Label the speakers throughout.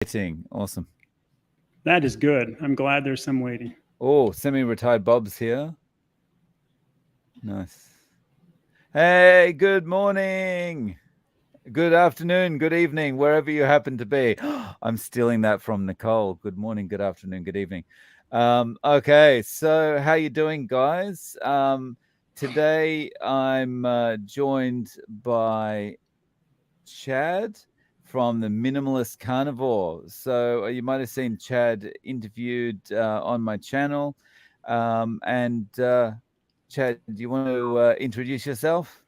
Speaker 1: Waiting. Awesome.
Speaker 2: That is good. I'm glad there's some waiting.
Speaker 1: Oh, semi-retired Bob's here. Nice. Hey, good morning. Good afternoon, good evening, wherever you happen to be. I'm stealing that from Nicole. Good morning, good afternoon, good evening. Okay, so how you doing, guys? Today I'm joined by Chad from the Minimalist Carnivore. So you might have seen Chad interviewed on my channel. Chad, do you want to introduce yourself?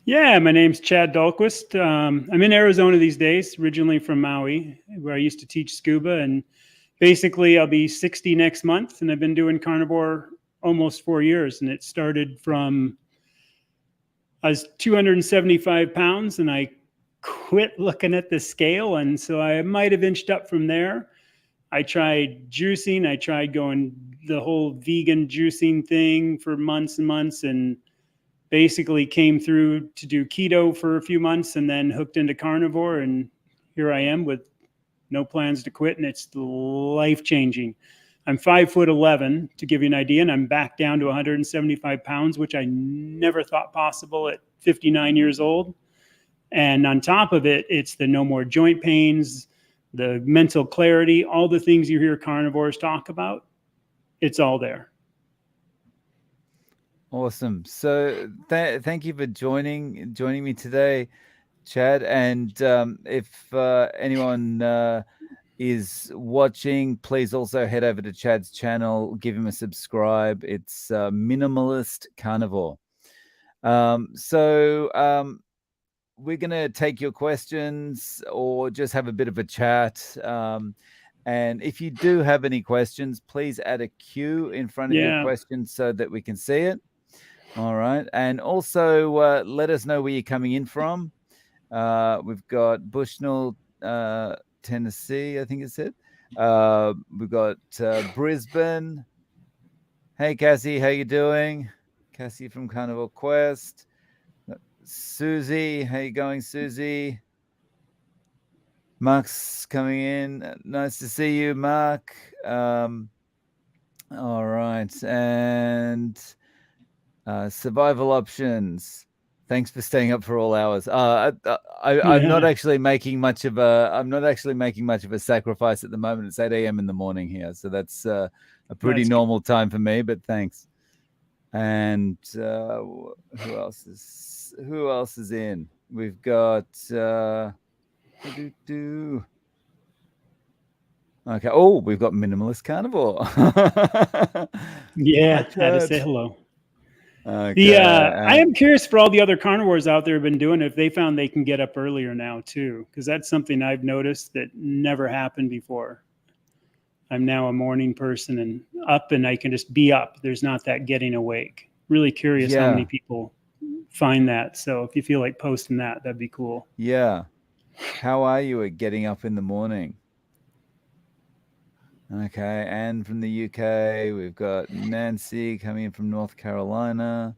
Speaker 2: Yeah, my name's Chad Dahlquist. I'm in Arizona these days, originally from Maui, where I used to teach scuba. And basically, I'll be 60 next month. And I've been doing carnivore almost 4 years. And it started from, I was 275 pounds and I quit looking at the scale. And so I might have inched up from there. I tried juicing. I tried going the whole vegan juicing thing for months and months, and basically came through to do keto for a few months and then hooked into carnivore. And here I am with no plans to quit. And it's life changing. I'm 5'11" to give you an idea. And I'm back down to 175 pounds, which I never thought possible at 59 years old. And on top of it, it's the no more joint pains, the mental clarity, all the things you hear carnivores talk about. It's all there.
Speaker 1: Awesome. So thank you for joining me today, Chad. And if anyone is watching, please also head over to Chad's channel, give him a subscribe. It's Minimalist Carnivore. We're going to take your questions or just have a bit of a chat. And if you do have any questions, please add a Q in front of your questions so that we can see it. All right. And also let us know where you're coming in from. We've got Bushnell, Tennessee, I think it said. We've got Brisbane. Hey, Cassie, how you doing? Cassie from Carnival Quest. Susie, how you going, Susie? Mark's coming in. Nice to see you, Mark. All right. And survival options. Thanks for staying up for all hours. I'm not actually making much of a sacrifice at the moment. It's 8 a.m. in the morning here, so that's a pretty normal time for me. But thanks. And who else is in? We've got okay. Oh, we've got Minimalist Carnivore.
Speaker 2: Yeah, had to say hello.
Speaker 1: Okay.
Speaker 2: I am curious for all the other carnivores out there have been doing it, if they found they can get up earlier now too, because that's something I've noticed that never happened before. I'm now a morning person and up, and I can just be up. There's not that getting awake. Really curious how many people find that. So if you feel like posting that, that'd be cool.
Speaker 1: Yeah. How are you at getting up in the morning? Okay. Anne from the UK. We've got Nancy coming in from North Carolina.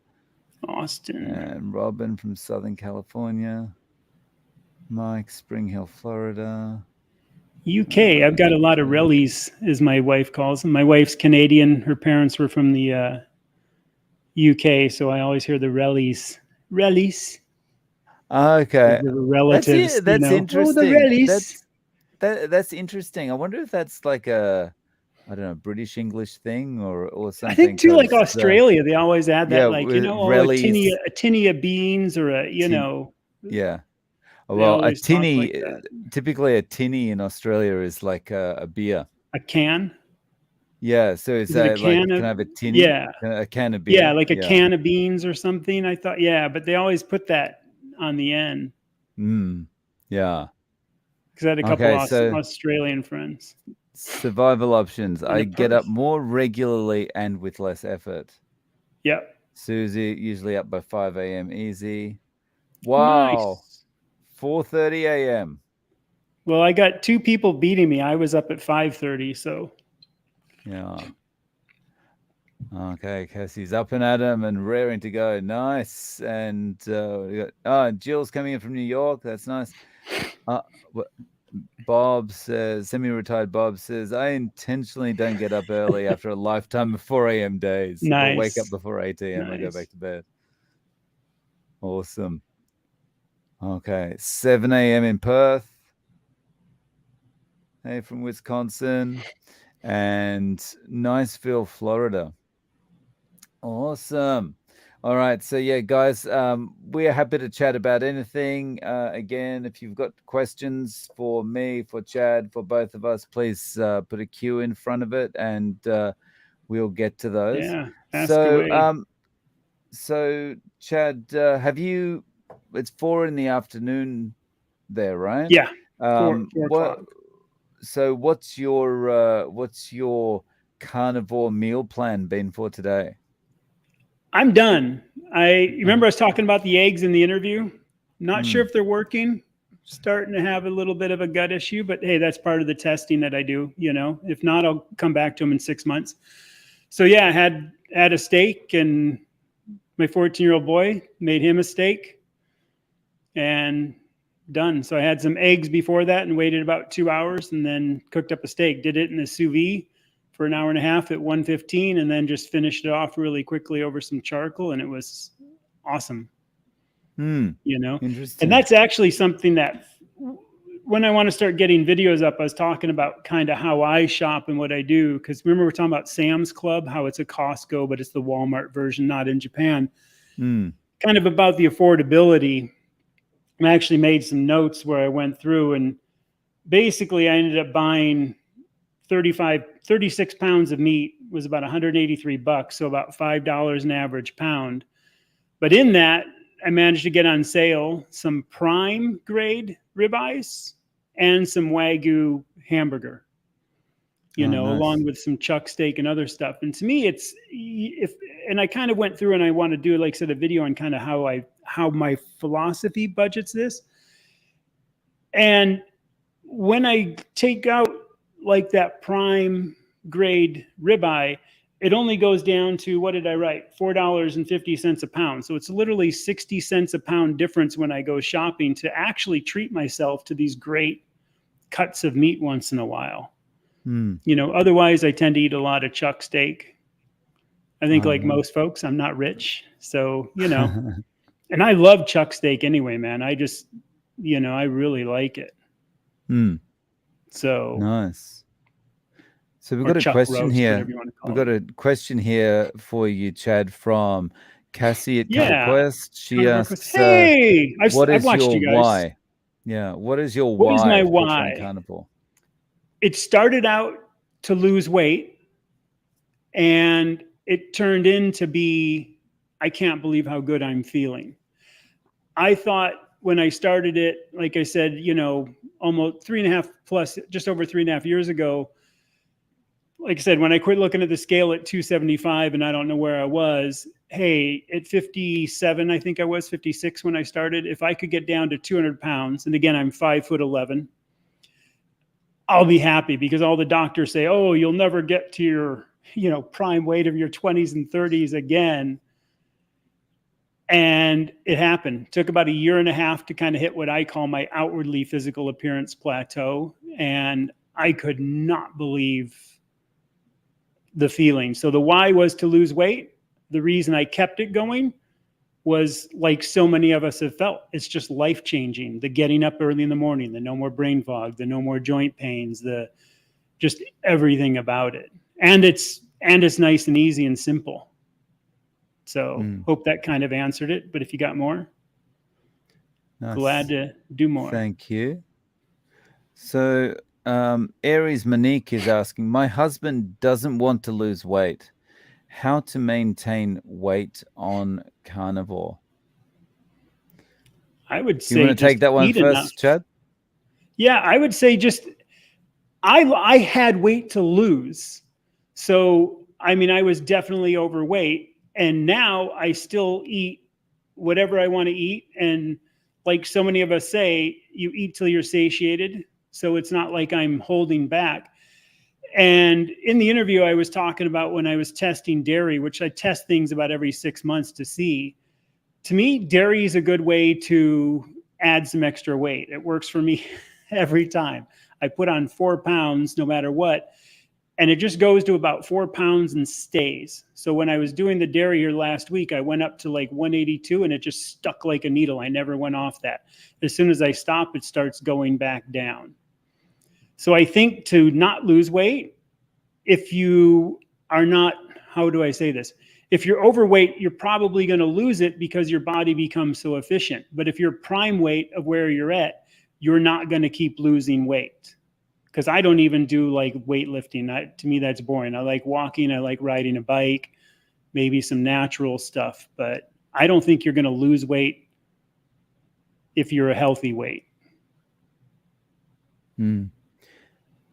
Speaker 2: Austin.
Speaker 1: And Robin from Southern California. Mike, Spring Hill, Florida.
Speaker 2: UK. I've got a lot of rellies, as my wife calls them. My wife's Canadian. Her parents were from the UK, so I always hear the rellies. Rellies.
Speaker 1: Okay.
Speaker 2: The relatives.
Speaker 1: That's interesting.
Speaker 2: Oh, the rellies.
Speaker 1: That's interesting. I wonder if that's like a, I don't know, British English thing or something.
Speaker 2: I think too, like Australia, they always add that, like,
Speaker 1: rellies.
Speaker 2: a tinny of beans or a,
Speaker 1: Yeah. Well, a tinny, typically a tinny in Australia is like a beer.
Speaker 2: A can?
Speaker 1: Yeah, so it's like, can I have a tinny?
Speaker 2: Yeah.
Speaker 1: A can of beer.
Speaker 2: Yeah, like a can of beans or something, I thought. Yeah, but they always put that on the end.
Speaker 1: Yeah.
Speaker 2: Because I had a couple Australian friends.
Speaker 1: Survival options. I get up more regularly and with less effort.
Speaker 2: Yep.
Speaker 1: Susie, usually up by 5 a.m. easy. Wow. Nice. 4:30 a.m.
Speaker 2: Well, I got two people beating me. I was up at 5:30, so.
Speaker 1: Yeah. Okay, Cassie's up and at 'em and raring to go. Nice. And we got Jill's coming in from New York. That's nice. Bob says, semi-retired Bob says, I intentionally don't get up early after a lifetime of 4 a.m. days.
Speaker 2: Nice.
Speaker 1: But wake up before 8 a.m.
Speaker 2: Nice.
Speaker 1: I go back to bed. Awesome. Okay. 7 a.m. in Perth. Hey, from Wisconsin. And Niceville, Florida. Awesome. All right. So, yeah, guys, we are happy to chat about anything. Again, if you've got questions for me, for Chad, for both of us, please put a Q in front of it and we'll get to those.
Speaker 2: Yeah, ask away.
Speaker 1: So, Chad, have you, it's 4 p.m. there, right?
Speaker 2: Yeah, 4 o'clock.
Speaker 1: So what's your carnivore meal plan been for today?
Speaker 2: I'm done. Remember I was talking about the eggs in the interview. Not sure if they're working. Starting to have a little bit of a gut issue, but hey, that's part of the testing that I do. If not, I'll come back to them in 6 months. So yeah, I had a steak, and my 14-year-old boy made him a steak, and done. So I had some eggs before that and waited about 2 hours and then cooked up a steak. Did it in the sous vide for an hour and a half at 115 and then just finished it off really quickly over some charcoal, and it was awesome.
Speaker 1: Interesting.
Speaker 2: And that's actually something that when I want to start getting videos up, I was talking about kind of how I shop and what I do. Because remember, we're talking about Sam's Club, how it's a Costco, but it's the Walmart version, not in Japan. Kind of about the affordability. I actually made some notes where I went through, and basically I ended up buying 36 pounds of meat, was about $183, so about $5 an average pound. But in that, I managed to get on sale some prime grade ribeyes and some Wagyu hamburger, nice. Along with some chuck steak and other stuff. And to me, and I kind of went through, and I want to do, like I said, a video on kind of how my philosophy budgets this. And when I take out like that prime grade ribeye, it only goes down to, what did I write? $4.50 a pound. So it's literally 60 cents a pound difference when I go shopping to actually treat myself to these great cuts of meat once in a while. Otherwise I tend to eat a lot of chuck steak. I think like most folks, I'm not rich. So, and I love chuck steak anyway, man. I just, I really like it. So
Speaker 1: nice. So we've got a question here. We've got a question here for you, Chad, from Cassie at CarnivoreQuest. She asks,
Speaker 2: "Hey, I've watched you guys.
Speaker 1: Why? Yeah, what is your
Speaker 2: why? What is my
Speaker 1: why? Carnivore?
Speaker 2: It started out to lose weight, and it turned into be, I can't believe how good I'm feeling. I thought when I started it, like I said, almost 3.5 plus, just over 3.5 years ago. Like I said, when I quit looking at the scale at 275 and I don't know where I was, hey, at 57, I think I was 56 when I started. If I could get down to 200 pounds, and again, I'm 5'11", I'll be happy, because all the doctors say, oh, you'll never get to your, prime weight of your 20s and 30s again. And it happened. It took about 1.5 years to kind of hit what I call my outwardly physical appearance plateau. And I could not believe the feeling. So the why was to lose weight. The reason I kept it going was, like so many of us have felt, it's just life-changing. The getting up early in the morning, the no more brain fog, the no more joint pains, the just everything about it. And it's nice and easy and simple. So hope that kind of answered it. But if you got more, glad to do more.
Speaker 1: Thank you. So Aries Monique is asking, my husband doesn't want to lose weight. How to maintain weight on carnivore?
Speaker 2: I would say,
Speaker 1: you want to take that one first, enough. Chad?
Speaker 2: Yeah, I would say I had weight to lose. So, I mean, I was definitely overweight, and now I still eat whatever I want to eat. And like so many of us say, you eat till you're satiated. So it's not like I'm holding back. And in the interview, I was talking about when I was testing dairy, which I test things about every 6 months to see. To me, dairy is a good way to add some extra weight. It works for me. every time. I put on 4 pounds no matter what. And it just goes to about 4 pounds and stays. So when I was doing the dairy here last week, I went up to like 182 and it just stuck like a needle. I never went off that. As soon as I stop, it starts going back down. So I think to not lose weight, if you are not, how do I say this? If you're overweight, you're probably going to lose it because your body becomes so efficient. But if you're prime weight of where you're at, you're not going to keep losing weight. Because I don't even do like weightlifting. To me, that's boring. I like walking. I like riding a bike, maybe some natural stuff. But I don't think you're going to lose weight if you're a healthy weight.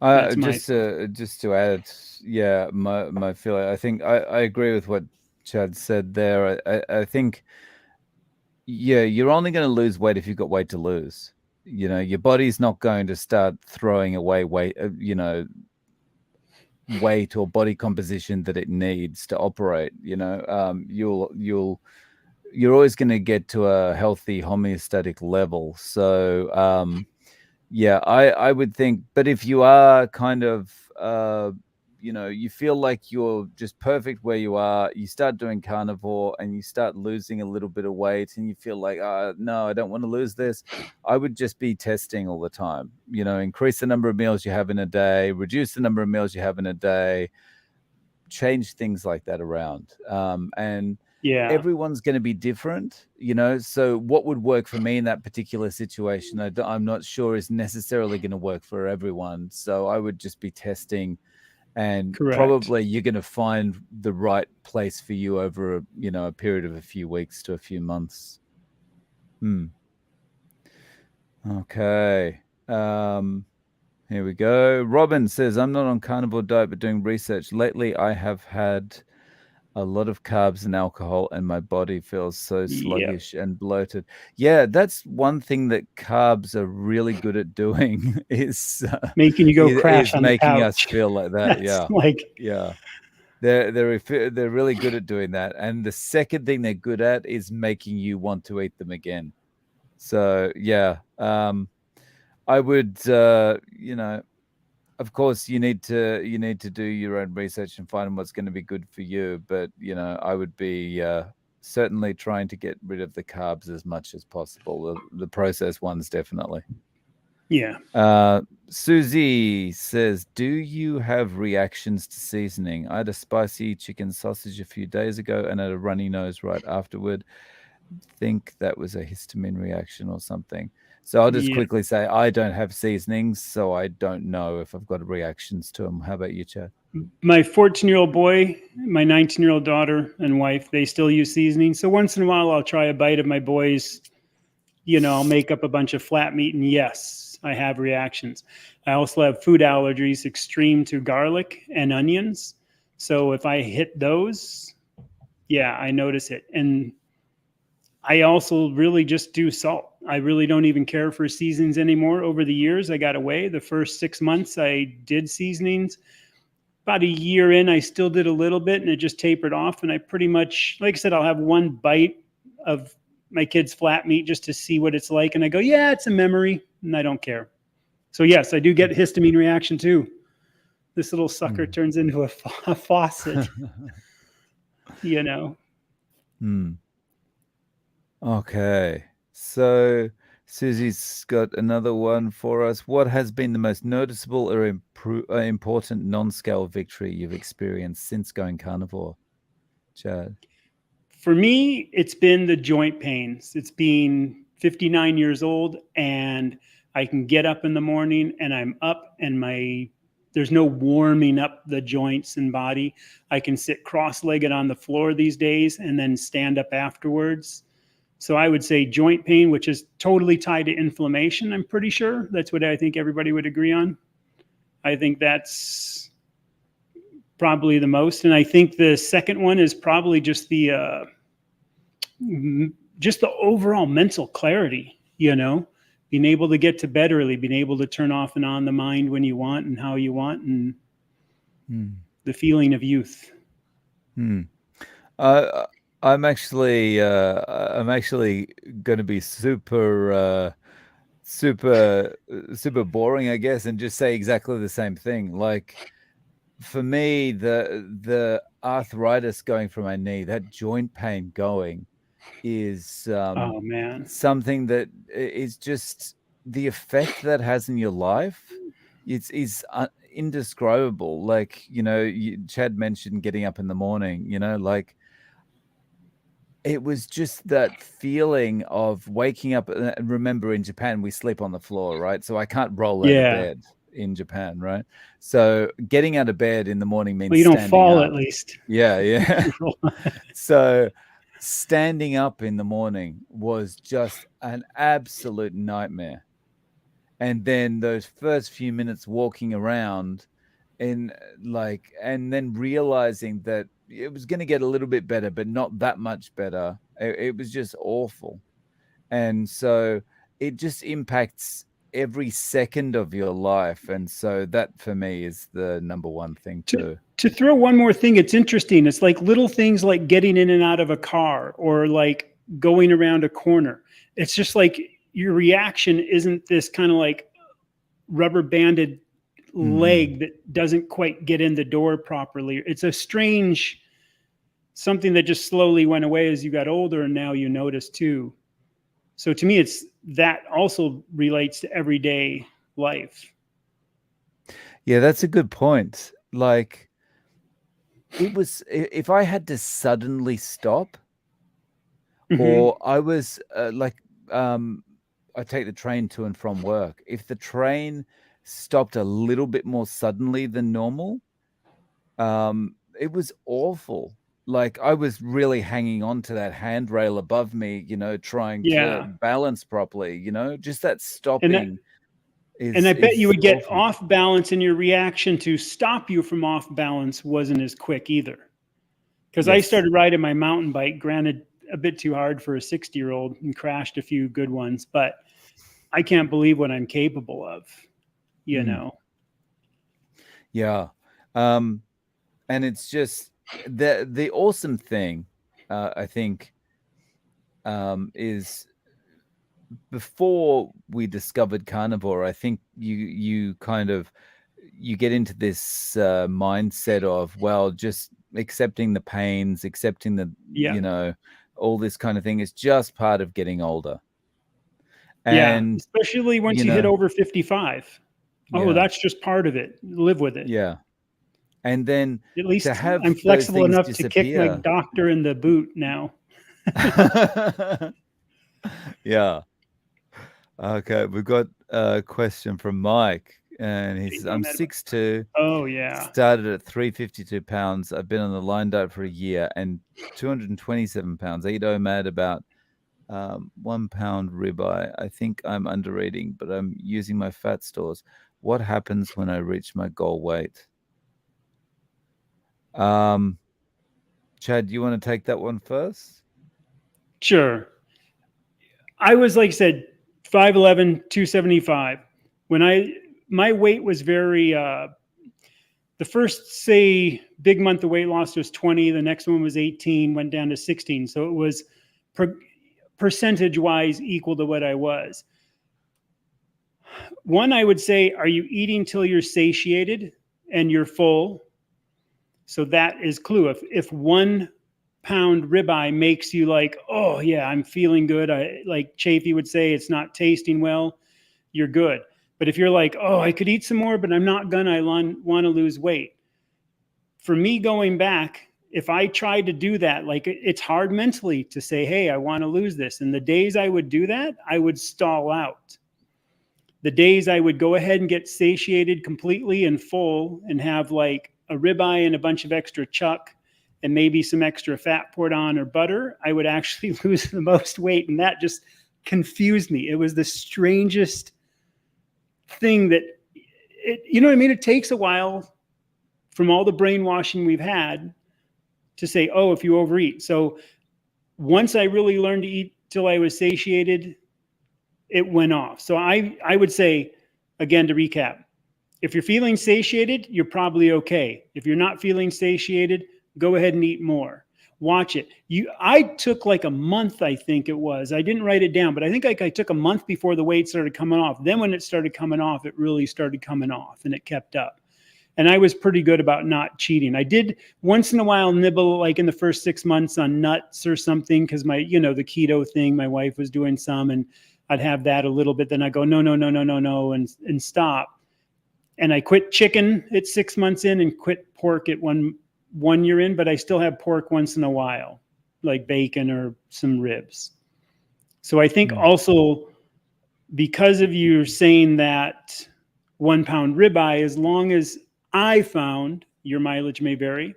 Speaker 1: Just to add, yeah, my feeling. I think I agree with what Chad said there. I think, yeah, you're only going to lose weight if you've got weight to lose. Your body's not going to start throwing away weight, weight or body composition that it needs to operate. You're always going to get to a healthy homeostatic level. So, yeah, I would think, but if you are kind of, you feel like you're just perfect where you are, you start doing carnivore and you start losing a little bit of weight and you feel like, no, I don't want to lose this. I would just be testing all the time, increase the number of meals you have in a day, reduce the number of meals you have in a day, change things like that around. And
Speaker 2: yeah,
Speaker 1: everyone's going to be different, so what would work for me in that particular situation, I'm not sure is necessarily going to work for everyone. So I would just be testing, and
Speaker 2: correct.
Speaker 1: Probably you're going to find the right place for you over a period of a few weeks to a few months. Okay. Here we go. Robin says, I'm not on carnivore diet but doing research. Lately I have had a lot of carbs and alcohol and my body feels so sluggish and bloated. Yeah, that's one thing that carbs are really good at doing is
Speaker 2: making you go crash on
Speaker 1: making
Speaker 2: the
Speaker 1: us
Speaker 2: couch.
Speaker 1: feel like that.
Speaker 2: That's
Speaker 1: Yeah. They're really good at doing that. And the second thing they're good at is making you want to eat them again. So yeah, I would of course you need to do your own research and find what's going to be good for you, but I would be certainly trying to get rid of the carbs as much as possible, the processed ones definitely.
Speaker 2: Yeah.
Speaker 1: Susie says, do you have reactions to seasoning? I had a spicy chicken sausage a few days ago and had a runny nose right afterward. Think that was a histamine reaction or something. So I'll just quickly say I don't have seasonings, so I don't know if I've got reactions to them. How about you, Chad?
Speaker 2: My 14-year-old boy, my 19-year-old daughter and wife, they still use seasoning. So once in a while, I'll try a bite of my boys. I'll make up a bunch of flat meat, and yes, I have reactions. I also have food allergies extreme to garlic and onions. So if I hit those, yeah, I notice it. And I also really just do salt. I really don't even care for seasonings anymore. Over the years, I got away. The first 6 months, I did seasonings. About a year in, I still did a little bit, and it just tapered off. And I pretty much, like I said, I'll have one bite of my kid's flat meat just to see what it's like. And I go, yeah, it's a memory, and I don't care. So yes, I do get a histamine reaction too. This little sucker turns into a faucet,
Speaker 1: Okay. So Susie's got another one for us. What has been the most noticeable or important non-scale victory you've experienced since going carnivore, Chad?
Speaker 2: For me, it's been the joint pains. It's been 59 years old, and I can get up in the morning and I'm up, and there's no warming up the joints and body. I can sit cross-legged on the floor these days and then stand up afterwards. So I would say joint pain, which is totally tied to inflammation. I'm pretty sure that's what I think everybody would agree on. I think that's probably the most. And I think the second one is probably just the overall mental clarity, being able to get to bed early, being able to turn off and on the mind when you want and how you want, and the feeling of youth.
Speaker 1: I'm actually going to be super super boring, I guess, and just say exactly the same thing. Like for me, the arthritis going from my knee, that joint pain going, is
Speaker 2: Oh man.
Speaker 1: something that is just the effect that has in your life. It's is indescribable. Like, Chad mentioned getting up in the morning. Like it was just that feeling of waking up. And remember, in Japan, we sleep on the floor, right? So I can't roll out of
Speaker 2: Yeah.
Speaker 1: bed in Japan, right? So getting out of bed in the morning
Speaker 2: Well,
Speaker 1: means
Speaker 2: you don't
Speaker 1: standing
Speaker 2: fall at
Speaker 1: up.
Speaker 2: least.
Speaker 1: Yeah, yeah. So standing up in the morning was just an absolute nightmare. And then those first few minutes walking around and then realizing that it was going to get a little bit better, but not that much better. It was just awful. And so it just impacts every second of your life. And so that for me is the number one thing too.
Speaker 2: To throw one more thing, it's interesting. It's like little things like getting in and out of a car or like going around a corner. It's just like your reaction isn't this kind of like rubber banded leg that doesn't quite get in the door properly. It's a strange something that just slowly went away as you got older, and now you notice too. So to me, it's that also relates to everyday life.
Speaker 1: Yeah, that's a good point. Like it was, if I had to suddenly stop, or I was I take the train to and from work. If the train stopped a little bit more suddenly than normal, it was awful. Like I was really hanging on to that handrail above me, trying to
Speaker 2: Yeah.
Speaker 1: balance properly, just that
Speaker 2: And that,
Speaker 1: stopping
Speaker 2: and I bet you
Speaker 1: is
Speaker 2: would get
Speaker 1: awful.
Speaker 2: off balance, and your reaction to stop you from off balance wasn't as quick either. Because I
Speaker 1: Yes.
Speaker 2: started riding my mountain bike, granted a bit too hard for a 60-year-old, and crashed a few good ones, but I can't believe what I'm capable of,
Speaker 1: Mm. Yeah. And it's just the awesome thing, I think, is before we discovered carnivore, I think you kind of you get into this mindset of, well, just accepting the pains, accepting the
Speaker 2: Yeah.
Speaker 1: all this kind of thing is just part of getting older.
Speaker 2: Yeah.
Speaker 1: And
Speaker 2: Especially once
Speaker 1: you
Speaker 2: you hit
Speaker 1: know,
Speaker 2: over 55. Oh,
Speaker 1: yeah,
Speaker 2: that's just part of it. Live with it.
Speaker 1: yeah. And then
Speaker 2: At
Speaker 1: to
Speaker 2: least I'm
Speaker 1: have those
Speaker 2: flexible
Speaker 1: things
Speaker 2: enough to kick my
Speaker 1: disappear.
Speaker 2: doctor in the boot now.
Speaker 1: Yeah. Okay, we've got a question from Mike, and he says, "I'm 6'2",
Speaker 2: Oh yeah.
Speaker 1: started at 352 pounds. I've been on the line diet for a year and 227 pounds. I eat OMAD about 1 pound ribeye. I think I'm under eating, but I'm using my fat stores. What happens when I reach my goal weight?" Chad, do you want to take that one first?
Speaker 2: Sure. I was, like I said, 5'11", 275. When my weight was very the first, say, big month of weight loss was 20, the next one was 18, went down to 16. So it was percentage wise equal to what I was. One, I would say, are you eating till you're satiated and you're full? So that is clue. If 1 pound ribeye makes you like, oh yeah, I'm feeling good, I like Chafee would say, it's not tasting well, you're good. But if you're like, oh, I could eat some more, but I'm not gonna, I want to lose weight. For me, going back, if I tried to do that, like it's hard mentally to say, hey, I want to lose this. And the days I would do that, I would stall out. The days I would go ahead and get satiated completely and full and have like a ribeye and a bunch of extra chuck and maybe some extra fat poured on or butter, I would actually lose the most weight. And that just confused me. It was the strangest thing that, you know what I mean? It takes a while from all the brainwashing we've had to say, oh, if you overeat. So once I really learned to eat till I was satiated, it went off. So I would say, again, to recap, if you're feeling satiated, you're probably okay. If you're not feeling satiated, go ahead and eat more. watch it. I took like a month, I think it was. I didn't write it down, but I think like I took a month before the weight started coming off. Then when it started coming off, it really started coming off, and it kept up. And I was pretty good about not cheating. I did once in a while nibble, like in the first 6 months, on nuts or something, because my, the keto thing, my wife was doing some, and I'd have that a little bit. Then I go, no, no, no, no, no, no, and stop. And I quit chicken at 6 months in, and quit pork at one year in, but I still have pork once in a while, like bacon or some ribs. So I think also, because of you saying that 1 pound ribeye, as long as I found, your mileage may vary,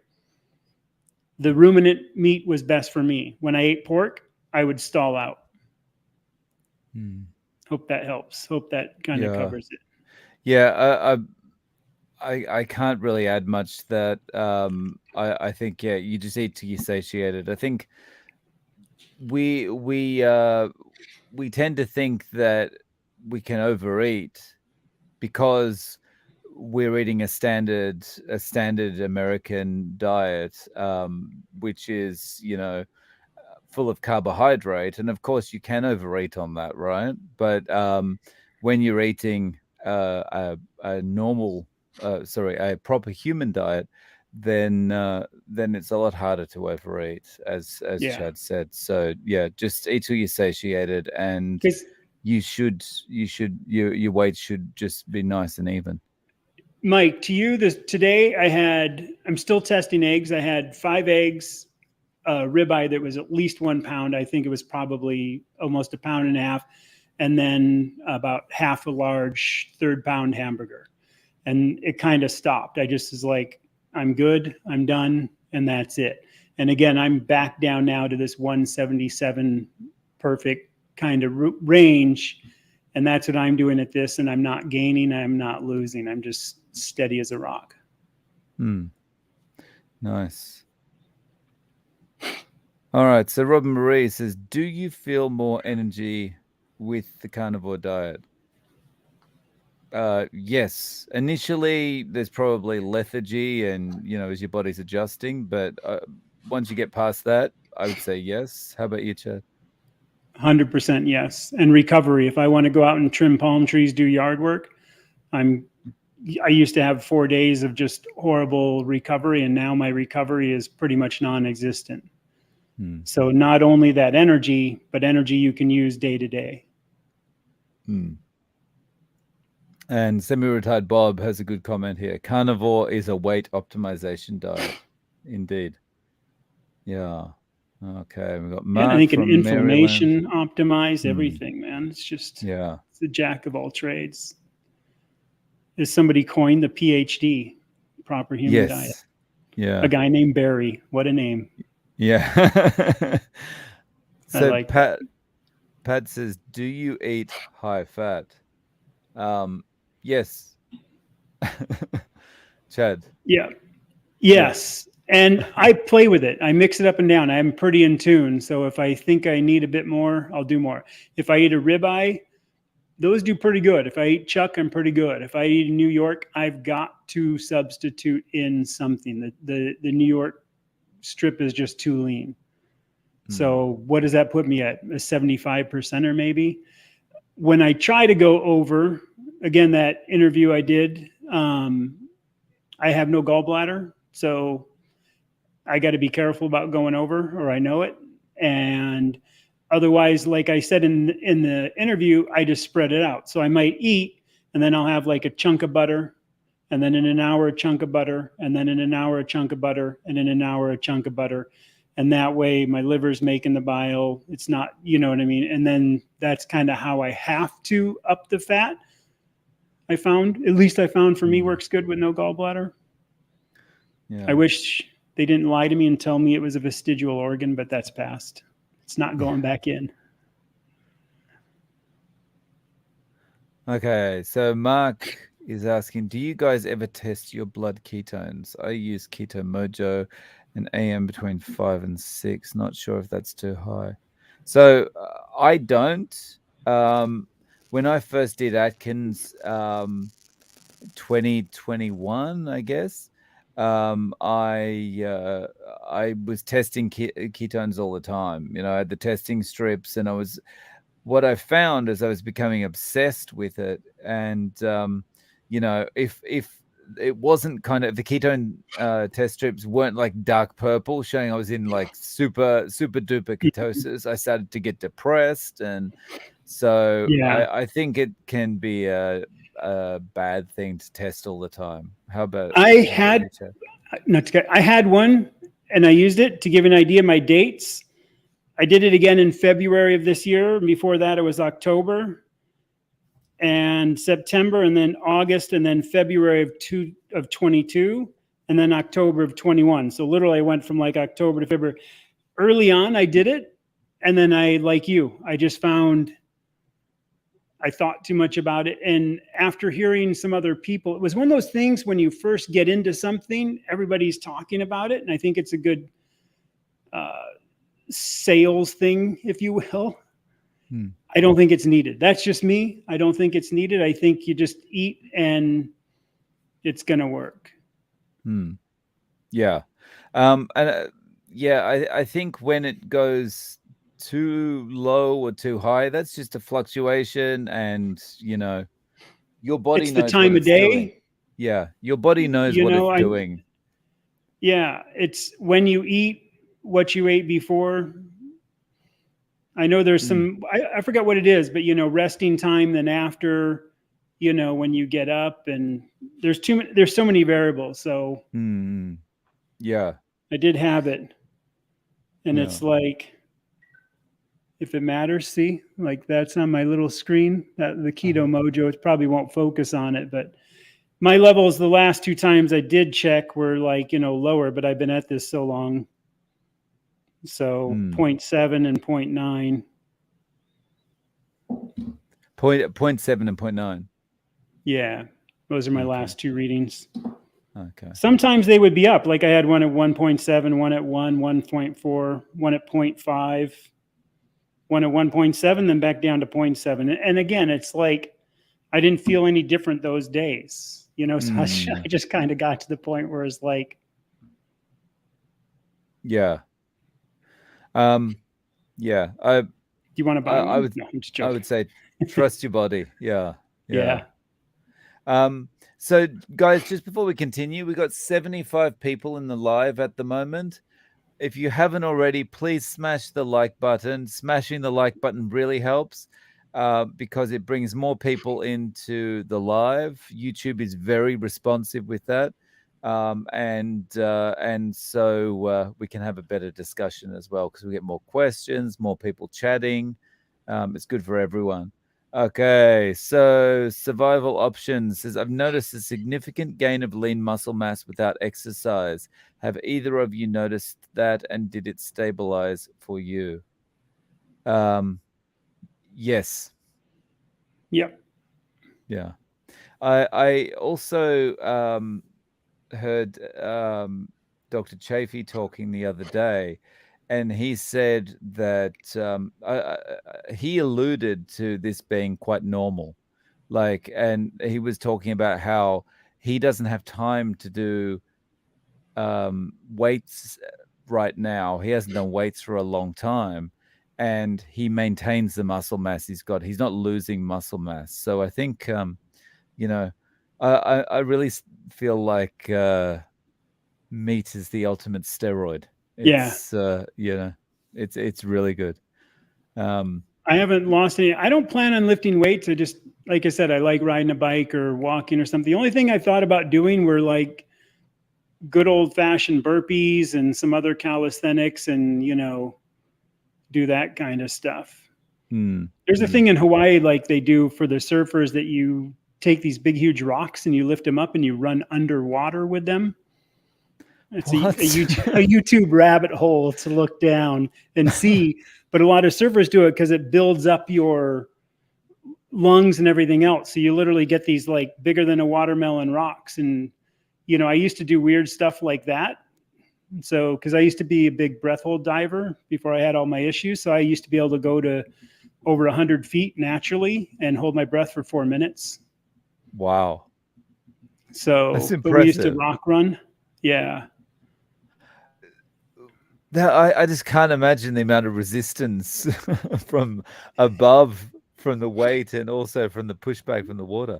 Speaker 2: the ruminant meat was best for me. When I ate pork, I would stall out. Hope that helps. Hope that kind of covers it.
Speaker 1: Yeah, I can't really add much to that. I think, yeah, you just eat till you're satiated. I think we tend to think that we can overeat because we're eating a standard American diet, which is, full of carbohydrate, and of course you can overeat on that, right? But when you're eating a normal, a proper human diet, then it's a lot harder to overeat, as Chad said. So yeah, just eat till you're satiated, and your weight should just be nice and even.
Speaker 2: Mike, to you, today I'm still testing eggs. I had 5 eggs, ribeye that was at least 1 pound. I think it was probably almost 1.5 pounds, and then about half a large 1/3 pound hamburger. And it kind of stopped. I just was like, I'm good, I'm done, and that's it. And again, I'm back down now to this 177 perfect kind of range. And that's what I'm doing at this. And I'm not gaining, I'm not losing. I'm just steady as a rock.
Speaker 1: Nice. All right. So Robin Marie says, do you feel more energy with the carnivore diet? Yes. Initially, there's probably lethargy, and as your body's adjusting. But once you get past that, I would say yes. How about you, Chad?
Speaker 2: 100% yes. And recovery. If I want to go out and trim palm trees, do yard work, I used to have 4 days of just horrible recovery, and now my recovery is pretty much non-existent. So not only that energy, but energy you can use day to day.
Speaker 1: And semi-retired Bob has a good comment here. Carnivore is a weight optimization diet. Indeed. Yeah. Okay. We've got Mark,
Speaker 2: I think
Speaker 1: from
Speaker 2: an inflammation
Speaker 1: Maryland.
Speaker 2: optimize everything, man. It's just, it's the jack of all trades. As somebody coined the PhD, proper human diet.
Speaker 1: Yeah.
Speaker 2: A guy named Barry. What a name.
Speaker 1: Yeah. So
Speaker 2: like
Speaker 1: Pat says, do you eat high fat? Yes. Chad.
Speaker 2: Yeah. Yes. And I play with it. I mix it up and down. I'm pretty in tune. So if I think I need a bit more, I'll do more. If I eat a ribeye, those do pretty good. If I eat chuck, I'm pretty good. If I eat New York, I've got to substitute in something. The New York strip is just too lean. So what does that put me at? A 75% or maybe? When I try to go over, again, that interview I did, I have no gallbladder. So I got to be careful about going over, or I know it. And otherwise, like I said in the interview, I just spread it out. So I might eat, and then I'll have like a chunk of butter, and then in an hour, a chunk of butter, and then in an hour, a chunk of butter, and in an hour, a chunk of butter. And that way my liver's making the bile. It's not, you know what I mean? And then that's kind of how I have to up the fat. I found for me, works good with no gallbladder. Yeah. I wish they didn't lie to me and tell me it was a vestigial organ, but that's past. It's not going back in.
Speaker 1: Okay, so Mark is asking, do you guys ever test your blood ketones? I use Keto Mojo, and AM between 5 and 6. Not sure if that's too high. So I don't. When I first did Atkins, 2021, I guess, I was testing ketones all the time. You know, I had the testing strips, and what I found is I was becoming obsessed with it. And you know, if it wasn't kind of the ketone test strips weren't like dark purple, showing I was in like super duper ketosis, I started to get depressed, and so I think it can be a bad thing to test all the time. How about you, Chad?
Speaker 2: I had one, and I used it to give an idea of my dates. I did it again in February of this year. Before that, it was October and September, and then August, and then February of 22, and then October of 21. So literally, I went from like October to February. Early on, I did it, and then I just found I thought too much about it. And after hearing some other people, it was one of those things when you first get into something, everybody's talking about it, and I think it's a good sales thing, if you will. I don't think it's needed. That's just me. I don't think it's needed. I think you just eat and it's going to work.
Speaker 1: Yeah. And I think when it goes too low or too high, that's just a fluctuation, and you know, your body knows the time of day. Doing. Yeah, your body knows what it's doing.
Speaker 2: Yeah, it's when you eat what you ate before. I know there's some, I forgot what it is, but you know, resting time, then after, you know, when you get up, and there's so many variables. So
Speaker 1: yeah,
Speaker 2: I did have it, and it's like, if it matters, see, like that's on my little screen, that the Keto Mojo, it probably won't focus on it, but my levels the last 2 times I did check were like, you know, lower, but I've been at this so long. So 0.7 and 0.9.
Speaker 1: 0.7 and 0.9.
Speaker 2: Yeah, those are my last 2 readings.
Speaker 1: Okay.
Speaker 2: Sometimes they would be up. Like I had one at 1.7, one at 1, 1.4, one at 0.5, one at 1.7, then back down to 0.7. And again, it's like I didn't feel any different those days, you know. So I just kind of got to the point where it's like,
Speaker 1: yeah. Yeah.
Speaker 2: Do you want to buy one? I'm just joking.
Speaker 1: I would say trust your body. Yeah. So guys, just before we continue, we got 75 people in the live at the moment. If you haven't already, please smash the like button. Smashing the like button really helps because it brings more people into the live. YouTube is very responsive with that. And so we can have a better discussion as well, because we get more questions, more people chatting. It's good for everyone. Okay, so survival options says, I've noticed a significant gain of lean muscle mass without exercise. Have either of you noticed that, and did it stabilize for you? Yes.
Speaker 2: Yep.
Speaker 1: Yeah. I also heard Dr. Chafee talking the other day, and he said that he alluded to this being quite normal. Like, and he was talking about how he doesn't have time to do weights right now. He hasn't done weights for a long time, and he maintains the muscle mass he's got. He's not losing muscle mass. So I think, you know, I really feel like meat is the ultimate steroid. It's, you know, it's really good.
Speaker 2: I haven't lost any. I don't plan on lifting weights. I just, like I said, I like riding a bike or walking or something. The only thing I thought about doing were like good old fashioned burpees and some other calisthenics, and, you know, do that kind of stuff. There's a thing in Hawaii, like they do for the surfers, that you take these big, huge rocks and you lift them up and you run underwater with them. It's a YouTube rabbit hole to look down and see. But a lot of surfers do it because it builds up your lungs and everything else. So you literally get these like bigger than a watermelon rocks. And, you know, I used to do weird stuff like that. So, because I used to be a big breath hold diver before I had all my issues. So I used to be able to go to over 100 feet naturally and hold my breath for 4 minutes.
Speaker 1: Wow.
Speaker 2: So
Speaker 1: that's impressive.
Speaker 2: we used to rock run. Yeah.
Speaker 1: I just can't imagine the amount of resistance from above, from the weight, and also from the pushback from the water.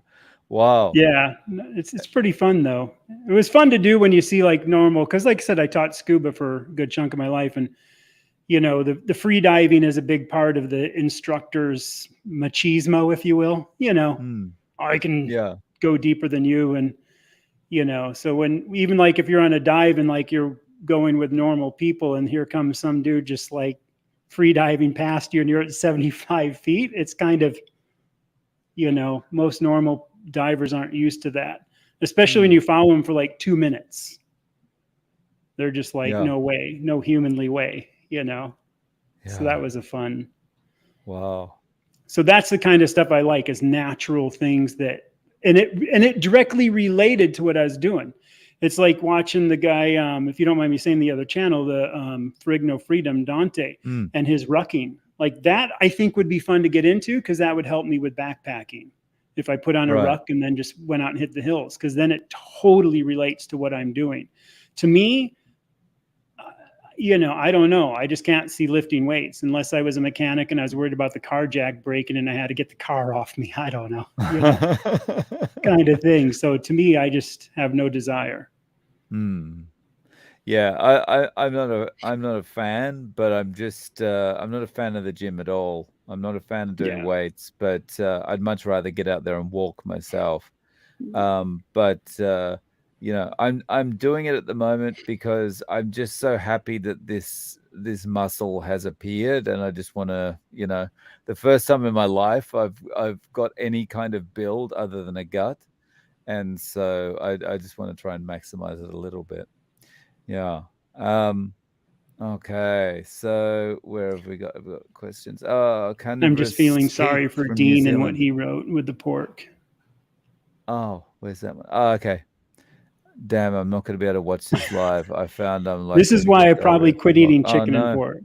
Speaker 1: Wow.
Speaker 2: Yeah, it's pretty fun though. It was fun to do when you see like normal, because like I said, I taught scuba for a good chunk of my life, and the free diving is a big part of the instructor's machismo, if you will.
Speaker 1: Mm,
Speaker 2: I can
Speaker 1: yeah.
Speaker 2: go deeper than you, and so when even like if you're on a dive and like you're going with normal people, and here comes some dude just like free diving past you, and you're at 75 feet, it's kind of most normal divers aren't used to that, especially when
Speaker 1: Mm,
Speaker 2: you follow them for like 2 minutes. They're just like,
Speaker 1: yeah.
Speaker 2: no way, no humanly way. So
Speaker 1: Yeah.
Speaker 2: that was a fun.
Speaker 1: Wow.
Speaker 2: So that's the kind of stuff I like, is natural things that, and it directly related to what I was doing. It's like watching the guy, if you don't mind me saying, the other channel, the Ferrigno Freedom Dante,
Speaker 1: Mm,
Speaker 2: and his rucking. Like that, I think would be fun to get into, because that would help me with backpacking. If I put on a
Speaker 1: right.
Speaker 2: ruck and then just went out and hit the hills, because then it totally relates to what I'm doing. To me, I don't know. I just can't see lifting weights unless I was a mechanic and I was worried about the car jack breaking and I had to get the car off me. I don't know, kind of thing. So to me, I just have no desire.
Speaker 1: Hmm. Yeah, I'm not a fan, but I'm not a fan of the gym at all. I'm not a fan of doing
Speaker 2: Yeah.
Speaker 1: weights, but I'd much rather get out there and walk myself. But I'm doing it at the moment because I'm just so happy that this muscle has appeared, and I just want to, the first time in my life I've got any kind of build other than a gut, and so I just want to try and maximize it a little bit. Yeah. Okay. So where have we got? We've got questions. Oh,
Speaker 2: I'm just
Speaker 1: carnivorous
Speaker 2: feeling
Speaker 1: Keith
Speaker 2: sorry for
Speaker 1: from New
Speaker 2: Dean and what
Speaker 1: Zealand.
Speaker 2: he wrote with the pork.
Speaker 1: Oh, where's that one? Oh, okay. Damn, I'm not going to be able to watch this live. I found I'm
Speaker 2: This
Speaker 1: likely
Speaker 2: is
Speaker 1: to
Speaker 2: why
Speaker 1: get
Speaker 2: I
Speaker 1: diarrhea
Speaker 2: probably
Speaker 1: from
Speaker 2: quit
Speaker 1: milk.
Speaker 2: eating
Speaker 1: Oh
Speaker 2: chicken and
Speaker 1: no.
Speaker 2: pork.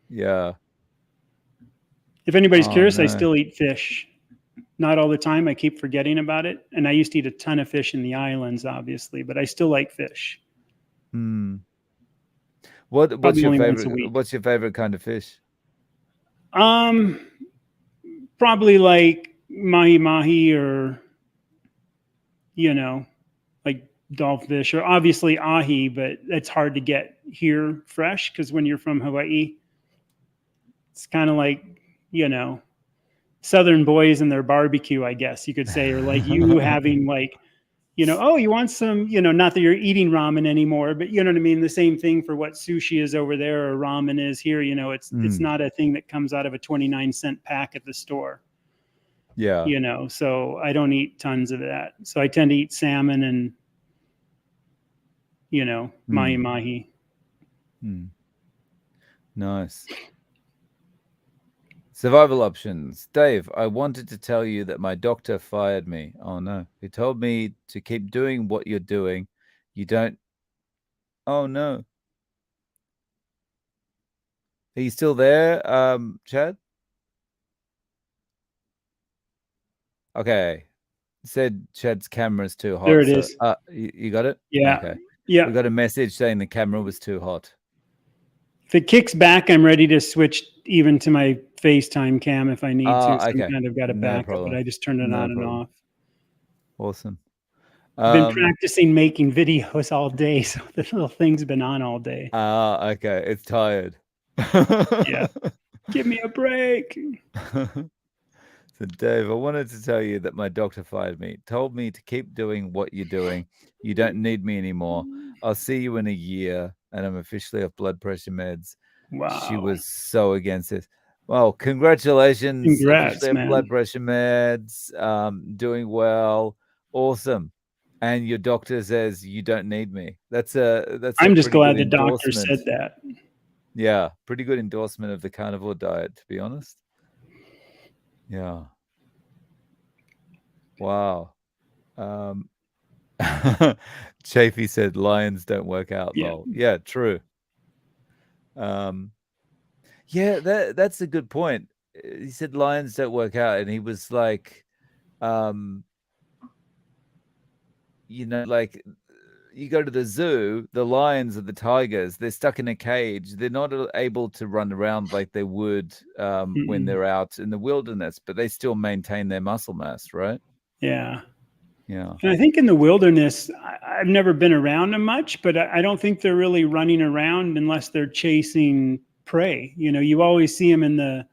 Speaker 1: Yeah.
Speaker 2: If anybody's
Speaker 1: Oh
Speaker 2: curious, I
Speaker 1: no.
Speaker 2: still eat fish. Not all the time. I keep forgetting about it. And I used to eat a ton of fish in the islands, obviously, but I still like fish.
Speaker 1: Hmm. What's
Speaker 2: Probably
Speaker 1: your
Speaker 2: only once a
Speaker 1: favorite?
Speaker 2: week.
Speaker 1: What's your favorite kind of fish?
Speaker 2: Um, Probably like mahi mahi, or you know, like dolphinfish, or obviously ahi, but it's hard to get here fresh, because when you're from Hawaii, it's kind of like, you know, Southern boys and their barbecue, I guess you could say, or like you having like, oh, you want some, not that you're eating ramen anymore, but you know what I mean? The same thing for what sushi is over there or ramen is here. It's
Speaker 1: Mm,
Speaker 2: not a thing that comes out of a 29-cent pack at the store.
Speaker 1: yeah.
Speaker 2: So I don't eat tons of that. So I tend to eat salmon and, mahi
Speaker 1: Mm,
Speaker 2: mahi.
Speaker 1: mm. Nice. Survival options. Dave, I wanted to tell you that my doctor fired me. Oh no. He told me to keep doing what you're doing. You don't. Oh no. Are you still there, Chad? Okay. Said Chad's camera's too
Speaker 2: There
Speaker 1: hot.
Speaker 2: it
Speaker 1: So,
Speaker 2: is.
Speaker 1: you got it?
Speaker 2: Yeah.
Speaker 1: Okay.
Speaker 2: Yeah.
Speaker 1: We got a message saying the camera was too hot.
Speaker 2: If it kicks back, I'm ready to switch even to my FaceTime cam if I need to. So I'm
Speaker 1: Okay.
Speaker 2: kind of got a
Speaker 1: No
Speaker 2: backup, but
Speaker 1: problem.
Speaker 2: I just turned it
Speaker 1: No
Speaker 2: on and
Speaker 1: problem.
Speaker 2: off.
Speaker 1: Awesome.
Speaker 2: Been practicing making videos all day, so the little thing's been on all day.
Speaker 1: Okay. It's tired.
Speaker 2: Yeah. Give me a break.
Speaker 1: So, Dave, I wanted to tell you that my doctor fired me, told me to keep doing what you're doing. You don't need me anymore. I'll see you in a year, and I'm officially off blood pressure meds. She
Speaker 2: Wow.
Speaker 1: was so against it. Well, congratulations. Officially
Speaker 2: Congrats,
Speaker 1: off blood
Speaker 2: man.
Speaker 1: pressure meds, doing well. Awesome. And your doctor says you don't need me. That's a
Speaker 2: I'm just
Speaker 1: pretty good
Speaker 2: glad the doctor said
Speaker 1: endorsement.
Speaker 2: that.
Speaker 1: Yeah, pretty good endorsement of the carnivore diet, to be honest. Yeah. Wow. Um, Chafee said lions don't work out,
Speaker 2: Yeah.
Speaker 1: lol. Yeah, true. Um, yeah, that's a good point. He said lions don't work out, and he was like, um, like you go to the zoo, the lions or the tigers, they're stuck in a cage. They're not able to run around like they would when they're out in the wilderness, but they still maintain their muscle mass, right?
Speaker 2: Yeah.
Speaker 1: Yeah.
Speaker 2: And I think in the wilderness, I've never been around them much, but I don't think they're really running around unless they're chasing prey. You always see them in the,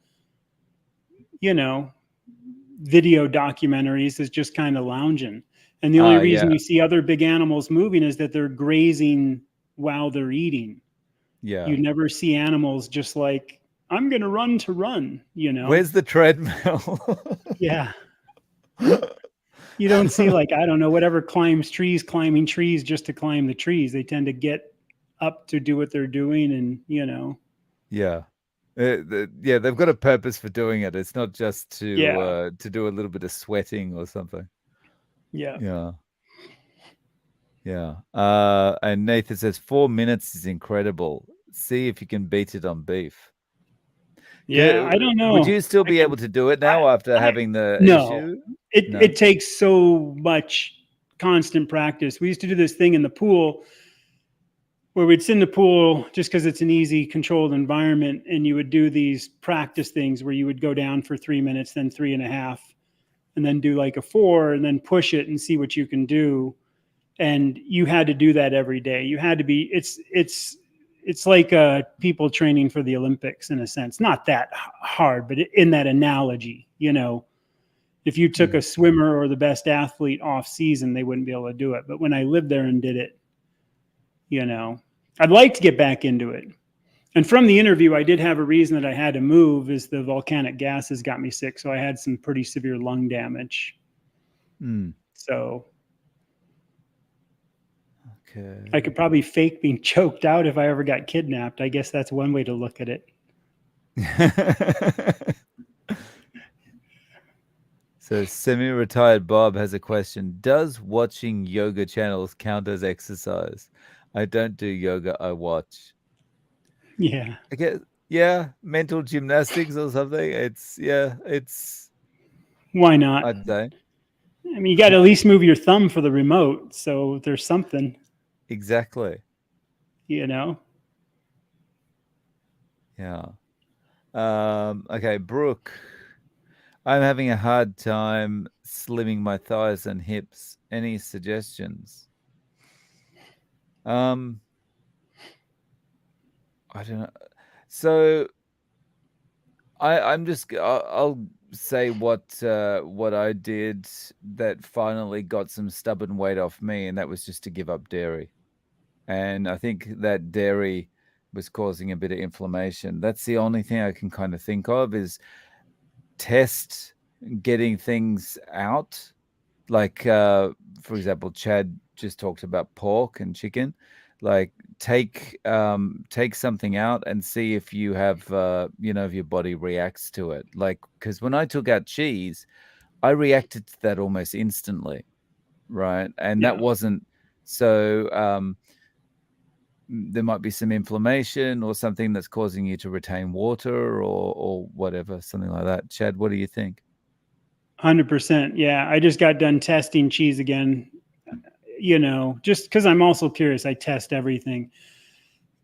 Speaker 2: video documentaries is just kind of lounging. And the only reason
Speaker 1: Yeah.
Speaker 2: you see other big animals moving is that they're grazing while they're eating.
Speaker 1: Yeah.
Speaker 2: You never see animals just like, I'm going to run.
Speaker 1: Where's the treadmill?
Speaker 2: Yeah. You don't see like, I don't know, whatever climbs trees, climbing trees just to climb the trees. They tend to get up to do what they're doing. And,
Speaker 1: Yeah. Yeah, they've got a purpose for doing it. It's not just to do a little bit of sweating or something.
Speaker 2: Yeah.
Speaker 1: And Nathan says 4 minutes is incredible. See if you can beat it on beef.
Speaker 2: Yeah, I don't know.
Speaker 1: Would you still be able to do it now after having the issue?
Speaker 2: It takes so much constant practice. We used to do this thing in the pool where we'd sit in the pool just because it's an easy, controlled environment, and you would do these practice things where you would go down for 3 minutes, then 3.5, and then do like a 4, and then push it and see what you can do. And you had to do that every day. You had to be. It's like people training for the Olympics in a sense. Not that hard, but in that analogy, if you took a swimmer or the best athlete off season, they wouldn't be able to do it. But when I lived there and did it, I'd like to get back into it. And from the interview, I did have a reason that I had to move is the volcanic gases got me sick. So I had some pretty severe lung damage. So
Speaker 1: okay.
Speaker 2: I could probably fake being choked out if I ever got kidnapped. I guess that's one way to look at it.
Speaker 1: So semi-retired Bob has a question. Does watching yoga channels count as exercise? I don't do yoga, I watch.
Speaker 2: Yeah.
Speaker 1: I guess, mental gymnastics or something. It's
Speaker 2: why not?
Speaker 1: I'd say.
Speaker 2: I mean, you got to at least move your thumb for the remote. So there's something.
Speaker 1: Exactly.
Speaker 2: Yeah.
Speaker 1: Okay, Brooke. I'm having a hard time slimming my thighs and hips. Any suggestions? I don't know. So I'll say what I did that finally got some stubborn weight off me, and that was just to give up dairy. And I think that dairy was causing a bit of inflammation. That's the only thing I can kind of think of is test getting things out. Like, for example, Chad just talked about pork and chicken. Like take something out and see if you have, if your body reacts to it. Like, because when I took out cheese, I reacted to that almost instantly. Right. And that wasn't so, there might be some inflammation or something that's causing you to retain water or whatever, something like that. Chad, what do you think?
Speaker 2: 100%. Yeah. I just got done testing cheese again, just because I'm also curious. I test everything,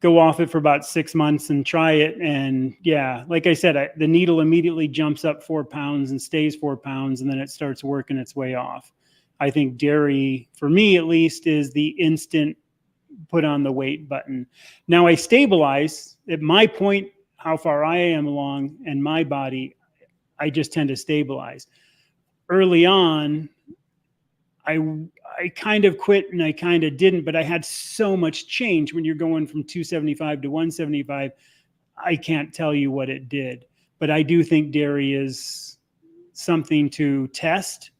Speaker 2: go off it for about 6 months and try it. And like I said, the needle immediately jumps up 4 pounds and stays 4 pounds, and then it starts working its way off. I think dairy, for me at least, is the instant put on the weight button. Now I stabilize at my point, how far I am along and my body, I just tend to stabilize. Early on, I kind of quit and I kind of didn't, but I had so much change when you're going from 275 to 175. I can't tell you what it did, but I do think dairy is something to test,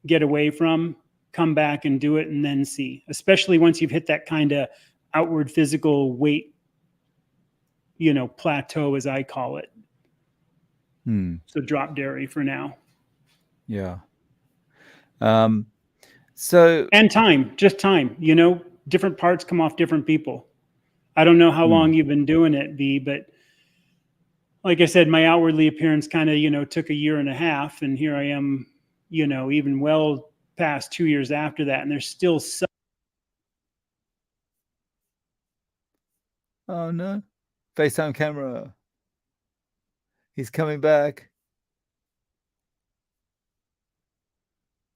Speaker 2: get away from, come back and do it, and then see, especially once you've hit that kind of outward physical weight, plateau, as I call it. So drop dairy for now.
Speaker 1: Yeah. So
Speaker 2: and just time, different parts come off different people. I don't know how long you've been doing it, V, but like I said, my outwardly appearance kind of, took 1.5 years, and here I am, even well past 2 years after that. And there's still
Speaker 1: Oh no. FaceTime camera. He's coming back.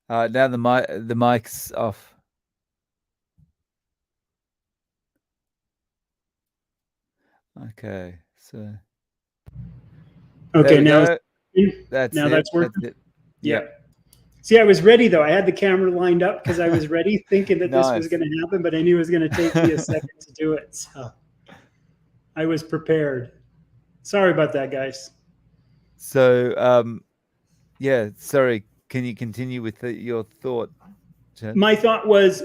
Speaker 1: Now the mic's off. Okay, so there
Speaker 2: Okay,
Speaker 1: we
Speaker 2: now
Speaker 1: go. That's
Speaker 2: now
Speaker 1: it.
Speaker 2: that's
Speaker 1: That's
Speaker 2: working.
Speaker 1: it.
Speaker 2: Yeah.
Speaker 1: Yep.
Speaker 2: See, I was ready though. I had the camera lined up because I was ready, thinking that this was
Speaker 1: Nice.
Speaker 2: going to happen, but I knew it was going to take me a second to do it. So I was prepared. Sorry about that, guys.
Speaker 1: So, yeah, sorry. Can you continue with your thought, Chad?
Speaker 2: My thought was,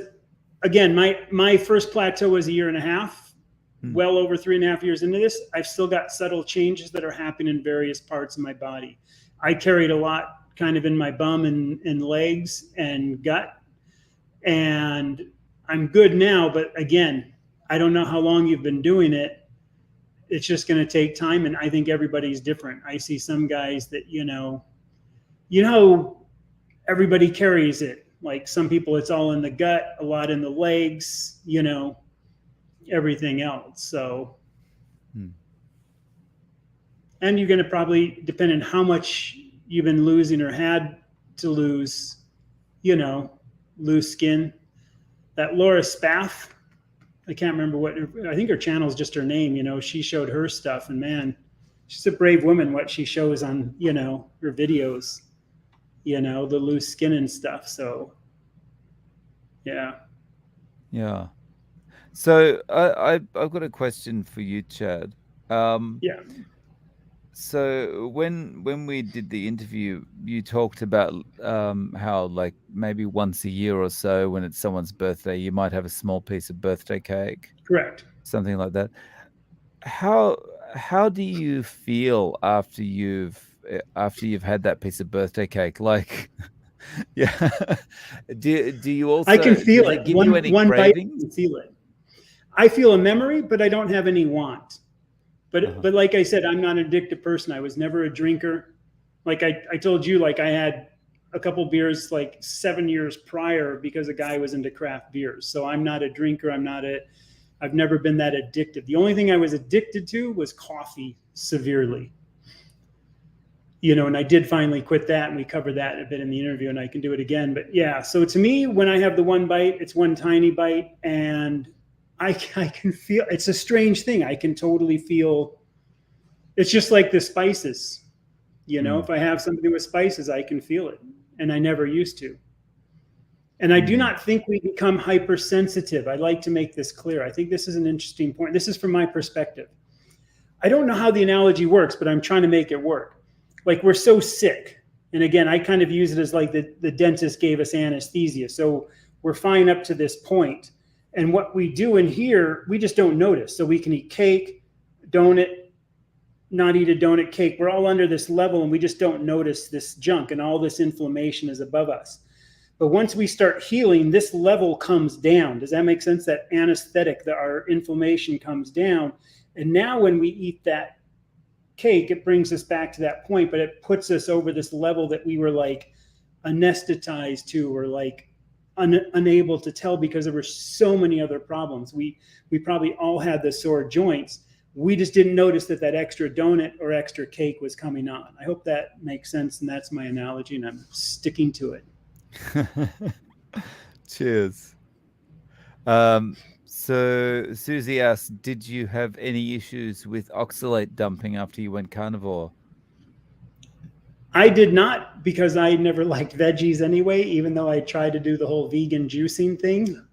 Speaker 2: again, my first plateau was a year and a half.
Speaker 1: Hmm.
Speaker 2: Well over 3.5 years into this, I've still got subtle changes that are happening in various parts of my body. I carried a lot kind of in my bum and legs and gut, and I'm good now. But again, I don't know how long you've been doing it. It's just going to take time, and I think everybody's different. I see some guys that everybody carries it. Like some people, it's all in the gut, a lot in the legs, everything else. So,
Speaker 1: Hmm.
Speaker 2: and you're going to probably, depend on how much you've been losing or had to lose, lose skin. That Laura Spaff, I can't remember I think her channel is just her name. She showed her stuff, and man, she's a brave woman. What she shows on, her videos, the loose skin and stuff. So, yeah.
Speaker 1: Yeah. So I've got a question for you, Chad.
Speaker 2: Yeah.
Speaker 1: So when we did the interview, you talked about how like maybe once a year or so, when it's someone's birthday, you might have a small piece of birthday cake,
Speaker 2: Correct.
Speaker 1: something like that. How how do you feel after you've had that piece of birthday cake? Like, yeah, do you
Speaker 2: I can
Speaker 1: also
Speaker 2: feel
Speaker 1: does it
Speaker 2: it.
Speaker 1: give you
Speaker 2: One
Speaker 1: any
Speaker 2: one bite, I
Speaker 1: cravings?
Speaker 2: can feel it. I feel a memory, but I don't have any want. But
Speaker 1: Uh-huh.
Speaker 2: but like I said, I'm not an addictive person. I was never a drinker. Like I told you, like I had a couple beers like 7 years prior because a guy was into craft beers. So I'm not a drinker. I've never been that addictive. The only thing I was addicted to was coffee severely. And I did finally quit that, and we covered that a bit in the interview, and I can do it again. But yeah, so to me, when I have the one bite, it's one tiny bite, and I can feel, it's a strange thing. I can totally feel, it's just like the spices.
Speaker 1: Mm,
Speaker 2: If I have something with spices, I can feel it, and I never used to. And I do
Speaker 1: mm,
Speaker 2: not think we become hypersensitive. I'd like to make this clear. I think this is an interesting point. This is from my perspective. I don't know how the analogy works, but I'm trying to make it work. Like we're so sick. And again, I kind of use it as like the dentist gave us anesthesia. So we're fine up to this point. And what we do in here, we just don't notice. So we can eat cake, donut, not eat a donut, cake. We're all under this level, and we just don't notice this junk, and all this inflammation is above us. But once we start healing, this level comes down. Does that make sense? That anesthetic, that our inflammation comes down. And now when we eat that cake, it brings us back to that point, but it puts us over this level that we were like anesthetized to, or like unable to tell, because there were so many other problems. We probably all had the sore joints. We just didn't notice that extra donut or extra cake was coming on. I hope that makes sense, and that's my analogy, and I'm sticking to it.
Speaker 1: Cheers. So Susie asked, did you have any issues with oxalate dumping after you went carnivore?
Speaker 2: I did not, because I never liked veggies anyway, even though I tried to do the whole vegan juicing thing.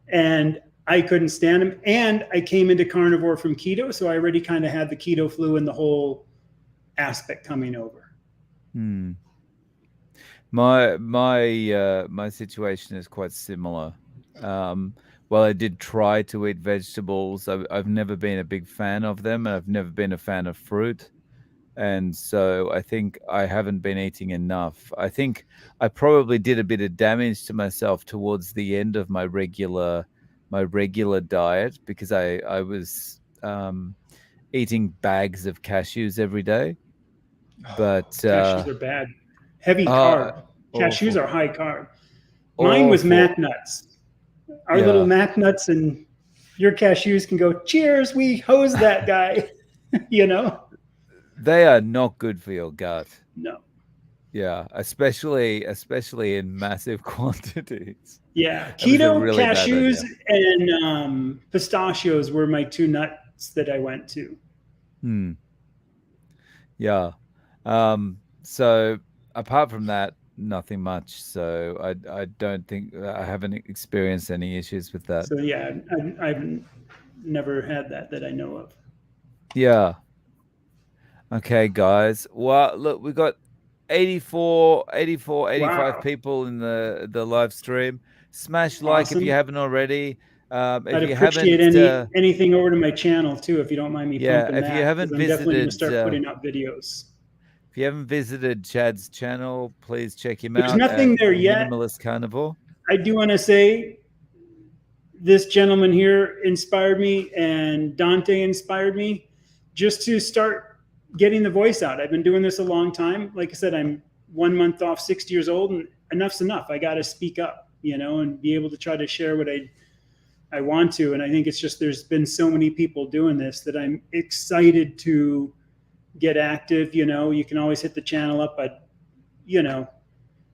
Speaker 2: And I couldn't stand them. And I came into carnivore from keto, so I already kind of had the keto flu and the whole aspect coming over.
Speaker 1: Hmm. My situation is quite similar. Well, I did try to eat vegetables. I've never been a big fan of them, and I've never been a fan of fruit. And so I think I haven't been eating enough. I think I probably did a bit of damage to myself towards the end of my regular diet, because I was eating bags of cashews every day. But
Speaker 2: Cashews are bad. Heavy
Speaker 1: uh,
Speaker 2: carb. Cashews
Speaker 1: awful,
Speaker 2: are high carb. Mine was
Speaker 1: awful.
Speaker 2: mac nuts. Our little
Speaker 1: Yeah.
Speaker 2: mac nuts, and your cashews can go, cheers, we hose that guy. You know?
Speaker 1: They are not good for your gut.
Speaker 2: No.
Speaker 1: Yeah, especially in massive quantities.
Speaker 2: Yeah,
Speaker 1: That was a
Speaker 2: keto,
Speaker 1: really bad
Speaker 2: cashews,
Speaker 1: idea.
Speaker 2: and pistachios were my two nuts that I went to.
Speaker 1: Yeah. So apart from that, nothing much. So I don't think I haven't experienced any issues with that.
Speaker 2: So yeah, I've never had that I know of.
Speaker 1: Yeah. Okay, guys. Well, look, we got 85
Speaker 2: Wow,
Speaker 1: people in the live stream. Smash like if you
Speaker 2: awesome.
Speaker 1: haven't already.
Speaker 2: I'd
Speaker 1: If you
Speaker 2: appreciate
Speaker 1: haven't,
Speaker 2: anything over to my channel too, if you don't mind me
Speaker 1: yeah,
Speaker 2: pumping
Speaker 1: if you
Speaker 2: that, because
Speaker 1: haven't
Speaker 2: I'm definitely going to
Speaker 1: visited,
Speaker 2: start putting up videos.
Speaker 1: if you haven't visited Chad's channel, please check him
Speaker 2: There's
Speaker 1: out at
Speaker 2: nothing there yet.
Speaker 1: Minimalist Carnivore.
Speaker 2: I do want to say this gentleman here inspired me, and Dante inspired me just to start getting the voice out. I've been doing this a long time. Like I said, I'm 1 month off 60 years old, and enough's enough. I got to speak up, you know, and be able to try to share what I want to. And I think it's just, there's been so many people doing this that I'm excited to get active. You know, you can always hit the channel up, but you know,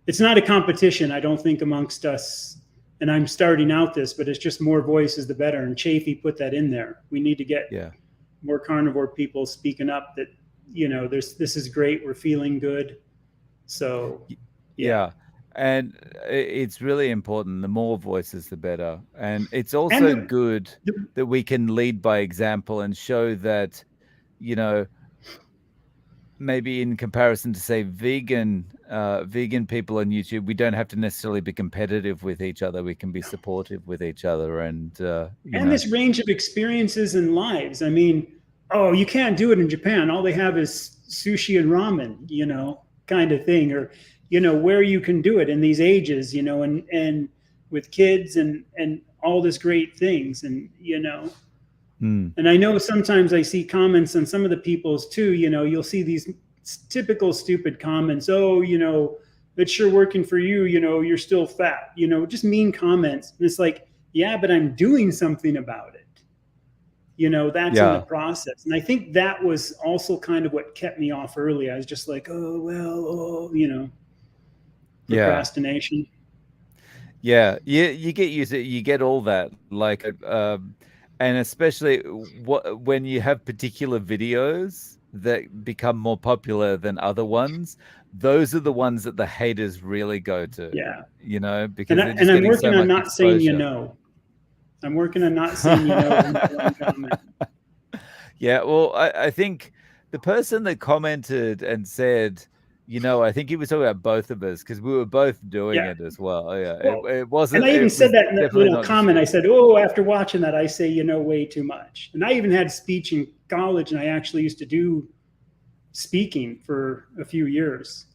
Speaker 2: it's not a competition, I don't think, amongst us. And I'm starting out this, but it's just more voices, the better. And Chafee put that in there. We need to get more carnivore people speaking up that, you know, this is great. We're feeling good. So,
Speaker 1: yeah. And it's really important. The more voices, the better. And it's also good that we can lead by example and show that, you know, maybe in comparison to, say, vegan people on YouTube, we don't have to necessarily be competitive with each other. We can be supportive with each other, and
Speaker 2: this range of experiences and lives. I mean, oh, you can't do it in Japan. All they have is sushi and ramen, you know, kind of thing. Or, you know, where you can do it in these ages, you know, and with kids and all this great things, and you know. And I know sometimes I see comments on some of the people's too, you know, you'll see these typical stupid comments. Oh, you know, it's sure working for you. You know, you're still fat, you know, just mean comments. And it's like, yeah, but I'm doing something about it. You know, that's in the process. And I think that was also kind of what kept me off early. I was just like, oh, well, oh, you know, procrastination.
Speaker 1: Yeah. You get used to it. You get all that. Like, and especially when you have particular videos that become more popular than other ones, those are the ones that the haters really go to.
Speaker 2: Yeah.
Speaker 1: You know, because
Speaker 2: and I'm working on not saying, you know. I'm working on not saying, you know.
Speaker 1: Yeah, well, I think the person that commented and said, you know, I think he was talking about both of us because we were both doing it as well. Yeah,
Speaker 2: well,
Speaker 1: it wasn't.
Speaker 2: And I even said that in that little comment. I said, oh, after watching that, I say, you know, way too much. And I even had speech in college, and I actually used to do speaking for a few years.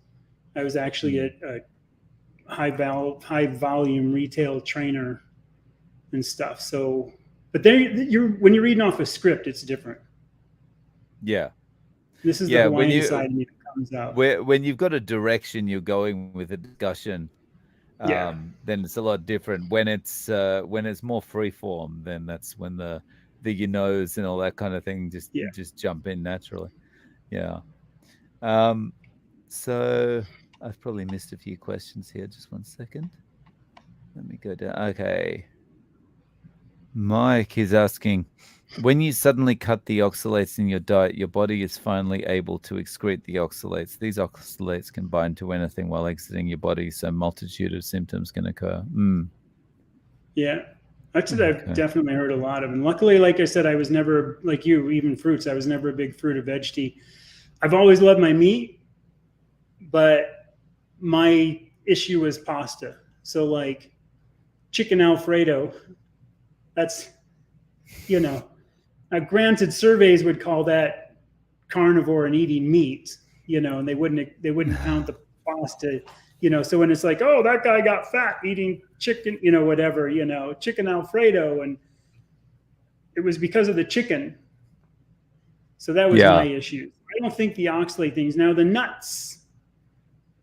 Speaker 2: I was actually a high volume retail trainer and stuff. So, but then when you're reading off a script, it's different.
Speaker 1: Yeah.
Speaker 2: This is the Hawaiian side of me that comes out.
Speaker 1: When you've got a direction you're going with a discussion, then it's a lot different. When it's more free form, then that's when the you knows and all that kind of thing just jump in naturally. Yeah. So I've probably missed a few questions here. Just 1 second. Let me go down. Okay. Mike is asking, when you suddenly cut the oxalates in your diet, your body is finally able to excrete the oxalates. These oxalates can bind to anything while exiting your body, so a multitude of symptoms can occur.
Speaker 2: Yeah. That's what I've definitely heard a lot of. And luckily, like I said, I was never, like you, even fruits, I was never a big fruit or veg. I've always loved my meat, but my issue was pasta. So like chicken Alfredo, that's, you know, granted, surveys would call that carnivore and eating meat, you know, and they wouldn't count the pasta, you know. So when it's like, oh, that guy got fat eating chicken, you know, whatever, you know, chicken Alfredo, and it was because of the chicken. So that was my issue. I don't think the oxalate things. Now the nuts,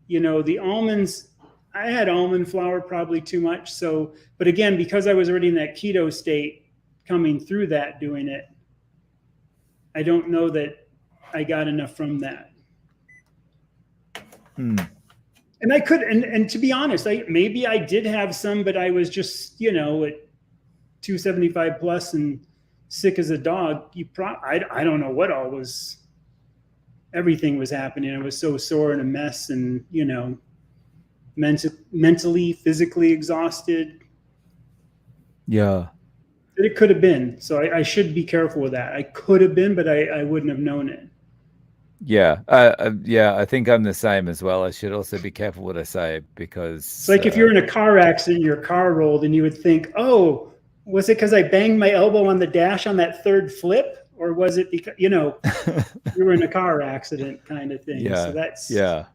Speaker 2: you know, the almonds, I had almond flour probably too much. So, but again, because I was already in that keto state, coming through that doing it, I don't know that I got enough from that. And I could, and to be honest, maybe I did have some, but I was just, at 275 plus and sick as a dog. I don't know what all was. Everything was happening. I was so sore and a mess, and mentally, physically exhausted.
Speaker 1: Yeah.
Speaker 2: But it could have been. So I should be careful with that. I could have been, but I wouldn't have known it.
Speaker 1: Yeah. Yeah, I think I'm the same as well. I should also be careful what I say, because
Speaker 2: it's like if you're in a car accident, your car rolled, and you would think, oh, was it because I banged my elbow on the dash on that third flip? Or was it because, you were in a car accident kind of thing?
Speaker 1: Yeah.
Speaker 2: So that's,
Speaker 1: yeah.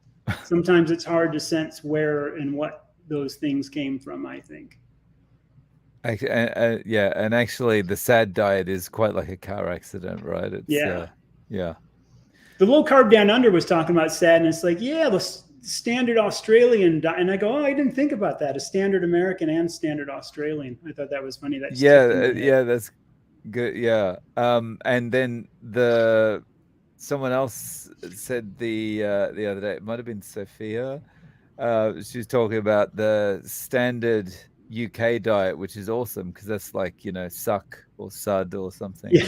Speaker 2: Sometimes it's hard to sense where and what those things came from, I think.
Speaker 1: Yeah, and actually the SAD diet is quite like a car accident, right? It's
Speaker 2: yeah.
Speaker 1: The
Speaker 2: Low Carb Down Under was talking about SAD, and it's like, yeah, the standard Australian diet. And I go, oh, I didn't think about that. A standard American and standard Australian. I thought that was funny. That's
Speaker 1: that's good. Yeah. And then someone else said the other day, it might have been Sophia. She was talking about the standard UK diet, which is awesome, because that's like, suck or sud or something.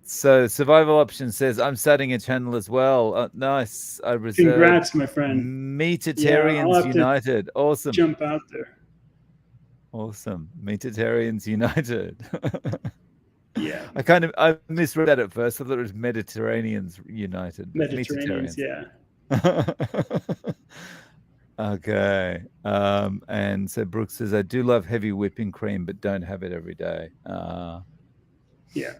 Speaker 1: So Survival Option says, I'm starting a channel as well. Nice. I reserve.
Speaker 2: Congrats, my friend.
Speaker 1: Meatitarians United. Awesome.
Speaker 2: Jump out there.
Speaker 1: Awesome. Meatitarians United.
Speaker 2: Yeah.
Speaker 1: I misread that at first. I thought it was Mediterraneans United.
Speaker 2: Mediterraneans, yeah.
Speaker 1: Okay. And so Brooks says, I do love heavy whipping cream, but don't have it every day.
Speaker 2: Yeah.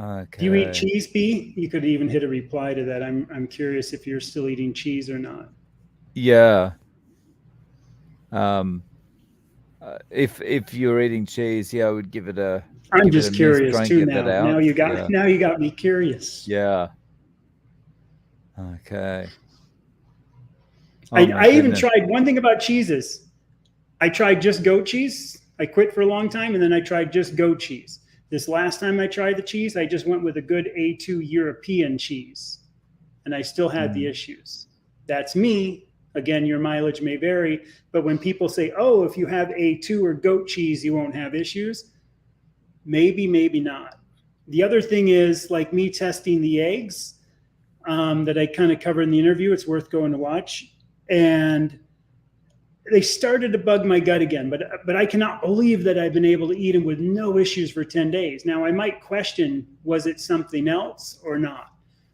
Speaker 1: Okay.
Speaker 2: Do you eat cheese, B? You could even hit a reply to that. I'm curious if you're still eating cheese or not.
Speaker 1: Yeah. If you're eating cheese, I would give it a.
Speaker 2: I'm just curious too now. Now you got me curious.
Speaker 1: Yeah. Okay.
Speaker 2: I even tried one thing about cheeses. I tried just goat cheese. I quit for a long time, and then I tried just goat cheese. This last time I tried the cheese, I just went with a good A2 European cheese, and I still had the issues. That's me. Again, your mileage may vary, but when people say, oh, if you have A2 or goat cheese, you won't have issues. Maybe, maybe not. The other thing is, like me testing the eggs that I kind of covered in the interview, it's worth going to watch. And they started to bug my gut again, but I cannot believe that I've been able to eat them with no issues for 10 days. Now, I might question, was it something else or not?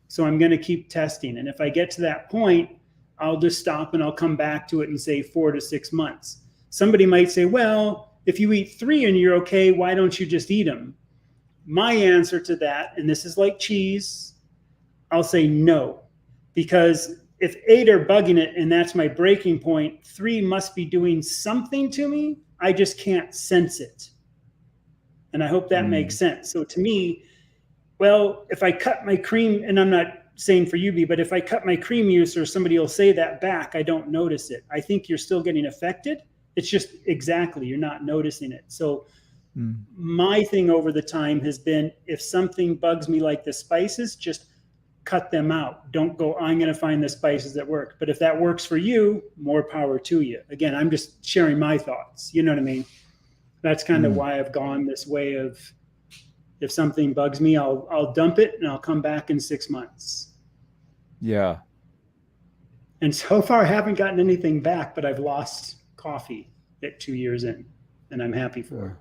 Speaker 2: So I'm going to keep testing. And if I get to that point, I'll just stop and I'll come back to it and say 4 to 6 months. Somebody might say, well, if you eat 3 and you're okay, why don't you just eat them? My answer to that, and this is like cheese, I'll say no, because if 8 are bugging it and that's my breaking point, 3 must be doing something to me. I just can't sense it. And I hope that makes sense. So to me, well, if I cut my cream, and I'm not saying for you, but if I cut my cream use or somebody will say that back, I don't notice it. I think you're still getting affected. It's just exactly, you're not noticing it. So my thing over the time has been, if something bugs me like the spices, just cut them out. Don't go, I'm going to find the spices that work. But if that works for you, more power to you. Again, I'm just sharing my thoughts. You know what I mean? That's kind of why I've gone this way of, if something bugs me, I'll dump it and I'll come back in 6 months.
Speaker 1: Yeah.
Speaker 2: And so far I haven't gotten anything back, but I've lost coffee at 2 years in, and I'm happy for it.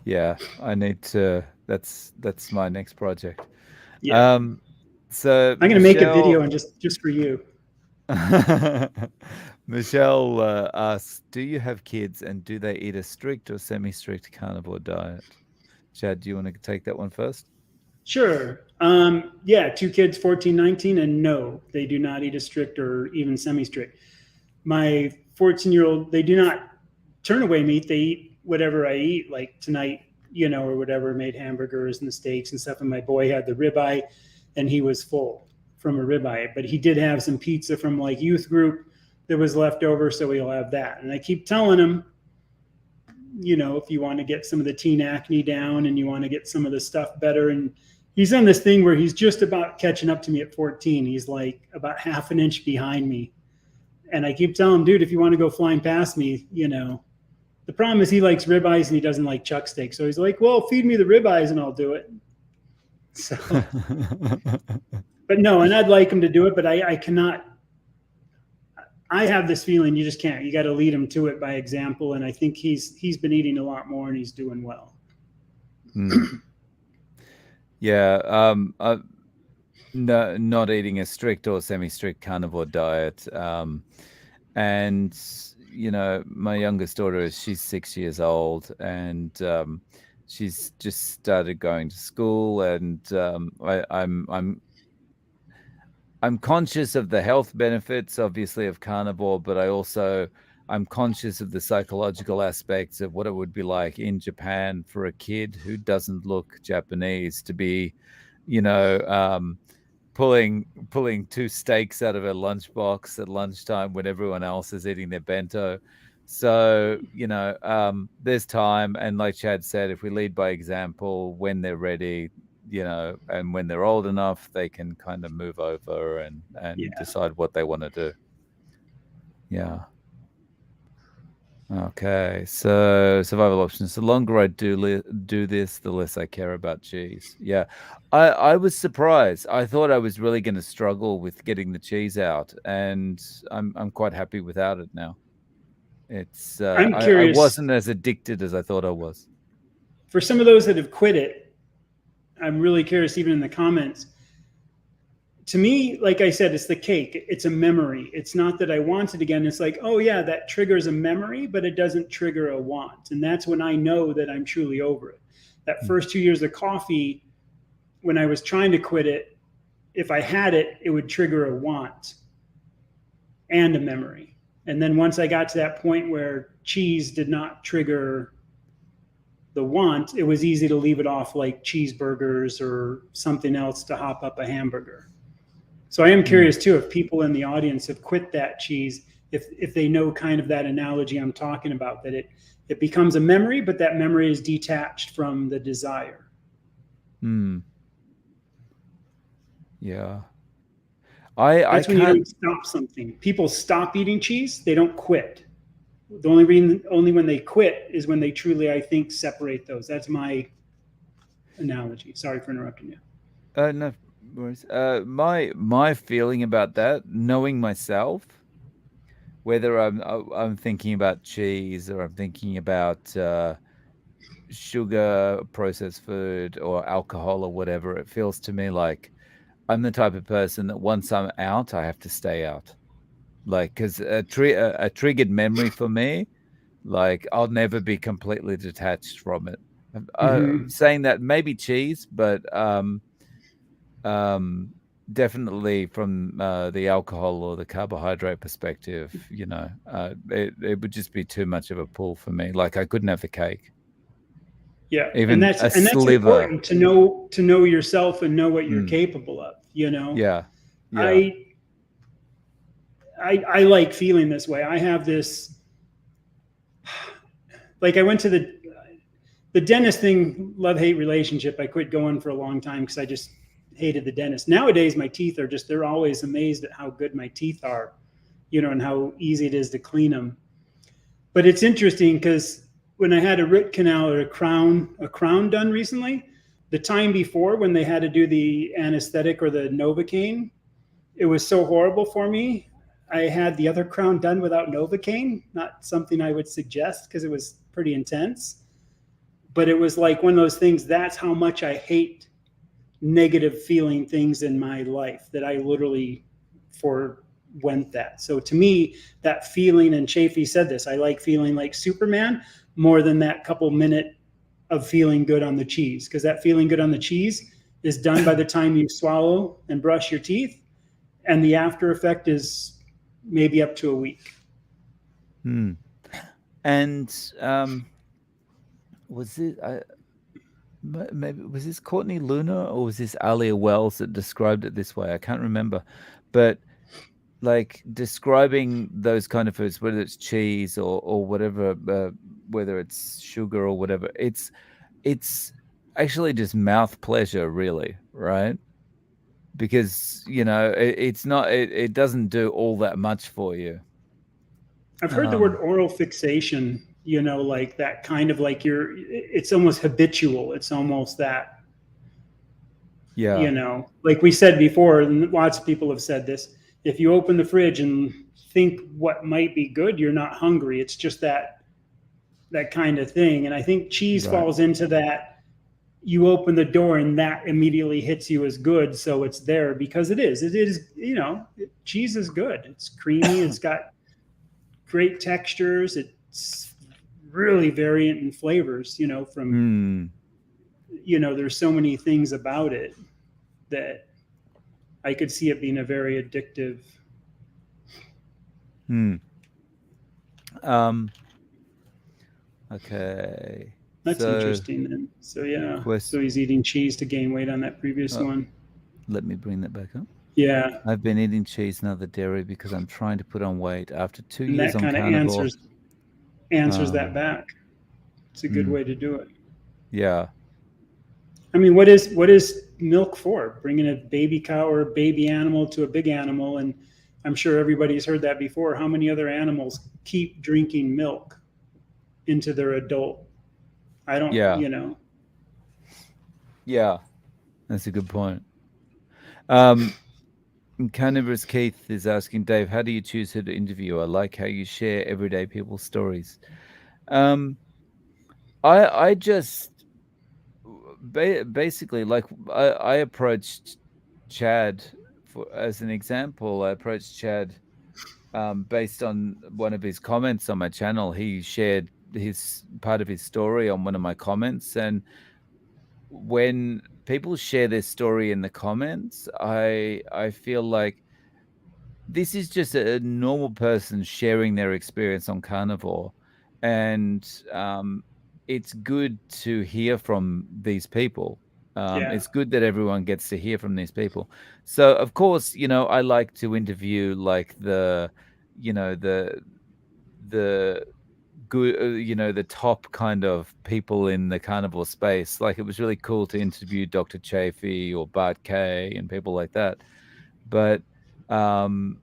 Speaker 1: Yeah. I need to, that's my next project.
Speaker 2: Yeah.
Speaker 1: So
Speaker 2: I'm going to make a video and just for you.
Speaker 1: Michelle asks, do you have kids, and do they eat a strict or semi-strict carnivore diet? Chad, do you want to take that one first?
Speaker 2: Sure. Yeah, 2 kids, 14, 19, and no, they do not eat a strict or even semi-strict. My 14-year-old, they do not turn away meat. They eat whatever I eat, like tonight, or whatever, made hamburgers and the steaks and stuff. And my boy had the ribeye, and he was full from a ribeye, but he did have some pizza from like youth group that was left over, so he'll have that. And I keep telling him, if you want to get some of the teen acne down and you want to get some of the stuff better. And he's on this thing where he's just about catching up to me at 14. He's like about half an inch behind me. And I keep telling him, dude, if you want to go flying past me, the problem is he likes ribeyes and he doesn't like chuck steak. So he's like, well, feed me the ribeyes and I'll do it. So, but no, and I'd like him to do it, but I cannot. I have this feeling you just can't. You got to lead him to it by example. And I think he's been eating a lot more and he's doing well.
Speaker 1: Yeah. No, not eating a strict or semi-strict carnivore diet. And my youngest daughter, she's 6 years old, and she's just started going to school, and I'm conscious of the health benefits, obviously, of carnivore, but I'm conscious of the psychological aspects of what it would be like in Japan for a kid who doesn't look Japanese to be, pulling 2 steaks out of a lunchbox at lunchtime when everyone else is eating their bento. So, there's time. And like Chad said, if we lead by example, when they're ready, and when they're old enough, they can kind of move over and decide what they want to do. Yeah. Okay, so survival options. The longer I do this, the less I care about cheese. Yeah, I was surprised. I thought I was really going to struggle with getting the cheese out, and I'm quite happy without it now. It's
Speaker 2: I'm curious.
Speaker 1: I wasn't as addicted as I thought I was.
Speaker 2: For some of those that have quit it, I'm really curious, even in the comments. To me, like I said, it's the cake. It's a memory. It's not that I want it again. It's like, oh yeah, that triggers a memory, but it doesn't trigger a want. And that's when I know that I'm truly over it. That first 2 years of coffee, when I was trying to quit it, if I had it, it would trigger a want and a memory. And then once I got to that point where cheese did not trigger the want, it was easy to leave it off, like cheeseburgers or something else to hop up a hamburger. So I am curious too, if people in the audience have quit that cheese, if they know kind of that analogy I'm talking about, that it becomes a memory, but that memory is detached from the desire.
Speaker 1: Yeah.
Speaker 2: That's when you don't stop something. People stop eating cheese, they don't quit. The only when they quit is when they truly, I think, separate those. That's my analogy. Sorry for interrupting you.
Speaker 1: No. My feeling about that, knowing myself, whether I'm thinking about cheese or I'm thinking about sugar, processed food, or alcohol or whatever, it feels to me like I'm the type of person that once I'm out, I have to stay out. Like, because a triggered memory for me, like I'll never be completely detached from it. Saying that, maybe cheese, but definitely from the alcohol or the carbohydrate perspective, it would just be too much of a pull for me. Like I couldn't have the cake.
Speaker 2: Yeah,
Speaker 1: even
Speaker 2: that's
Speaker 1: sliver.
Speaker 2: Important to know yourself and know what you're capable of.
Speaker 1: Yeah.
Speaker 2: I like feeling this way. I have this, like I went to the dentist thing, love-hate relationship. I quit going for a long time because I just hated the dentist. Nowadays, my teeth are they're always amazed at how good my teeth are, and how easy it is to clean them. But it's interesting because when I had a root canal or a crown done recently, the time before when they had to do the anesthetic or the Novocaine, it was so horrible for me. I had the other crown done without Novocaine, not something I would suggest because it was pretty intense. But it was like one of those things, that's how much I hate negative feeling things in my life, that I literally forwent that. So to me, that feeling, and Chafee said this, I like feeling like Superman more than that couple minute of feeling good on the cheese, because that feeling good on the cheese is done by the time you swallow and brush your teeth, and the after effect is maybe up to a week.
Speaker 1: And was this Courtney Luna or was this Alia Wells that described it this way? I can't remember, but like describing those kind of foods, whether it's cheese or whatever, whether it's sugar or whatever, it's actually just mouth pleasure, really, right? Because it's not, it doesn't do all that much for you.
Speaker 2: I've heard the word
Speaker 1: Um,
Speaker 2: oral fixation, like that kind of like it's almost habitual. It's almost that,
Speaker 1: yeah,
Speaker 2: like we said before, and lots of people have said this. If you open the fridge and think what might be good, you're not hungry. It's just that kind of thing. And I think cheese
Speaker 1: right.
Speaker 2: falls into that. You open the door and that immediately hits you as good, so it's there because it is. It is, cheese is good. It's creamy. It's got great textures. It's really variant in flavors. From
Speaker 1: Hmm.
Speaker 2: there's so many things about it that I could see it being a very addictive.
Speaker 1: Hmm. Um, okay.
Speaker 2: That's
Speaker 1: So,
Speaker 2: interesting then. So yeah, so
Speaker 1: quest.
Speaker 2: he's eating cheese to gain weight on that previous
Speaker 1: Oh,
Speaker 2: one.
Speaker 1: let me bring that back up.
Speaker 2: Yeah,
Speaker 1: I've been eating cheese and other dairy because I'm trying to put on weight after two
Speaker 2: and
Speaker 1: years
Speaker 2: that
Speaker 1: on
Speaker 2: kind of
Speaker 1: carnivore.
Speaker 2: answers that
Speaker 1: Um,
Speaker 2: back. It's a good
Speaker 1: mm,
Speaker 2: way to do it.
Speaker 1: yeah,
Speaker 2: I mean, what is milk for? Bringing a baby cow or a baby animal to a big animal, and I'm sure everybody's heard that before. How many other animals keep drinking milk into their adult? I don't,
Speaker 1: yeah, yeah. That's a good point. Um, Carnivorous Keith is asking Dave, how do you choose who to interview? I like how you share everyday people's stories. Um, I just basically, like, I approached Chad for as an example. I approached Chad based on one of his comments on my channel. He shared his part of his story on one of my comments, and when people share their story in the comments, I feel like this is just a normal person sharing their experience on carnivore, and it's good to hear from these people.
Speaker 2: yeah,
Speaker 1: It's good that everyone gets to hear from these people. So of course, I like to interview like the good, the top kind of people in the carnivore space. Like, it was really cool to interview Dr. Chafee or Bart K and people like that. But um,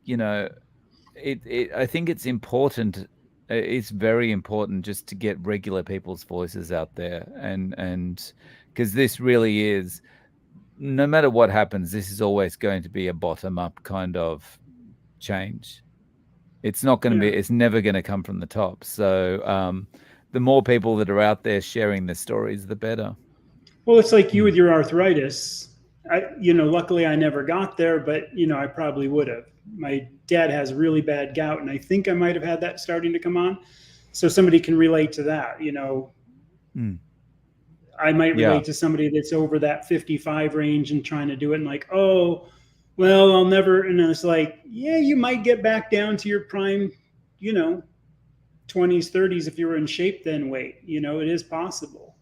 Speaker 1: you know, I think it's important. It's very important just to get regular people's voices out there, and because this really is, no matter what happens, this is always going to be a bottom up kind of change. It's not going to be.
Speaker 2: yeah.
Speaker 1: It's never going to come from the top. So the more people that are out there sharing their stories, the better.
Speaker 2: Well, it's like you
Speaker 1: Mm.
Speaker 2: with your arthritis. Luckily I never got there, but I probably would have. My dad has really bad gout, and I think I might have had that starting to come on. So somebody can relate to that.
Speaker 1: Mm.
Speaker 2: I might
Speaker 1: Yeah,
Speaker 2: relate to somebody that's over that 55 range and trying to do it, and like, oh, well, I'll never. And it's like, yeah, you might get back down to your prime, you know, 20s, 30s if you were in shape then weight. It is possible.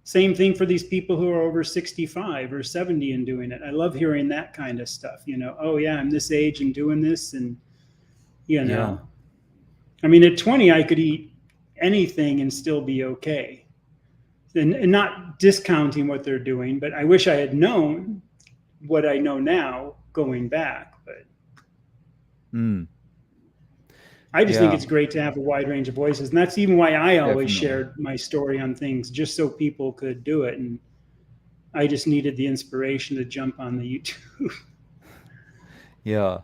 Speaker 2: Same thing for these people who are over 65 or 70 and doing it. I love hearing that kind of stuff. Oh yeah, I'm this age and doing this, and you
Speaker 1: yeah,
Speaker 2: know, I mean, at 20, I could eat anything and still be okay. And not discounting what they're doing, but I wish I had known what I know now going back. But
Speaker 1: mm.
Speaker 2: I just think
Speaker 1: Yeah,
Speaker 2: it's great to have a wide range of voices. And that's even why I always
Speaker 1: definitely.
Speaker 2: shared my story on things, just so people could do it. And I just needed the inspiration to jump on the YouTube.
Speaker 1: Yeah.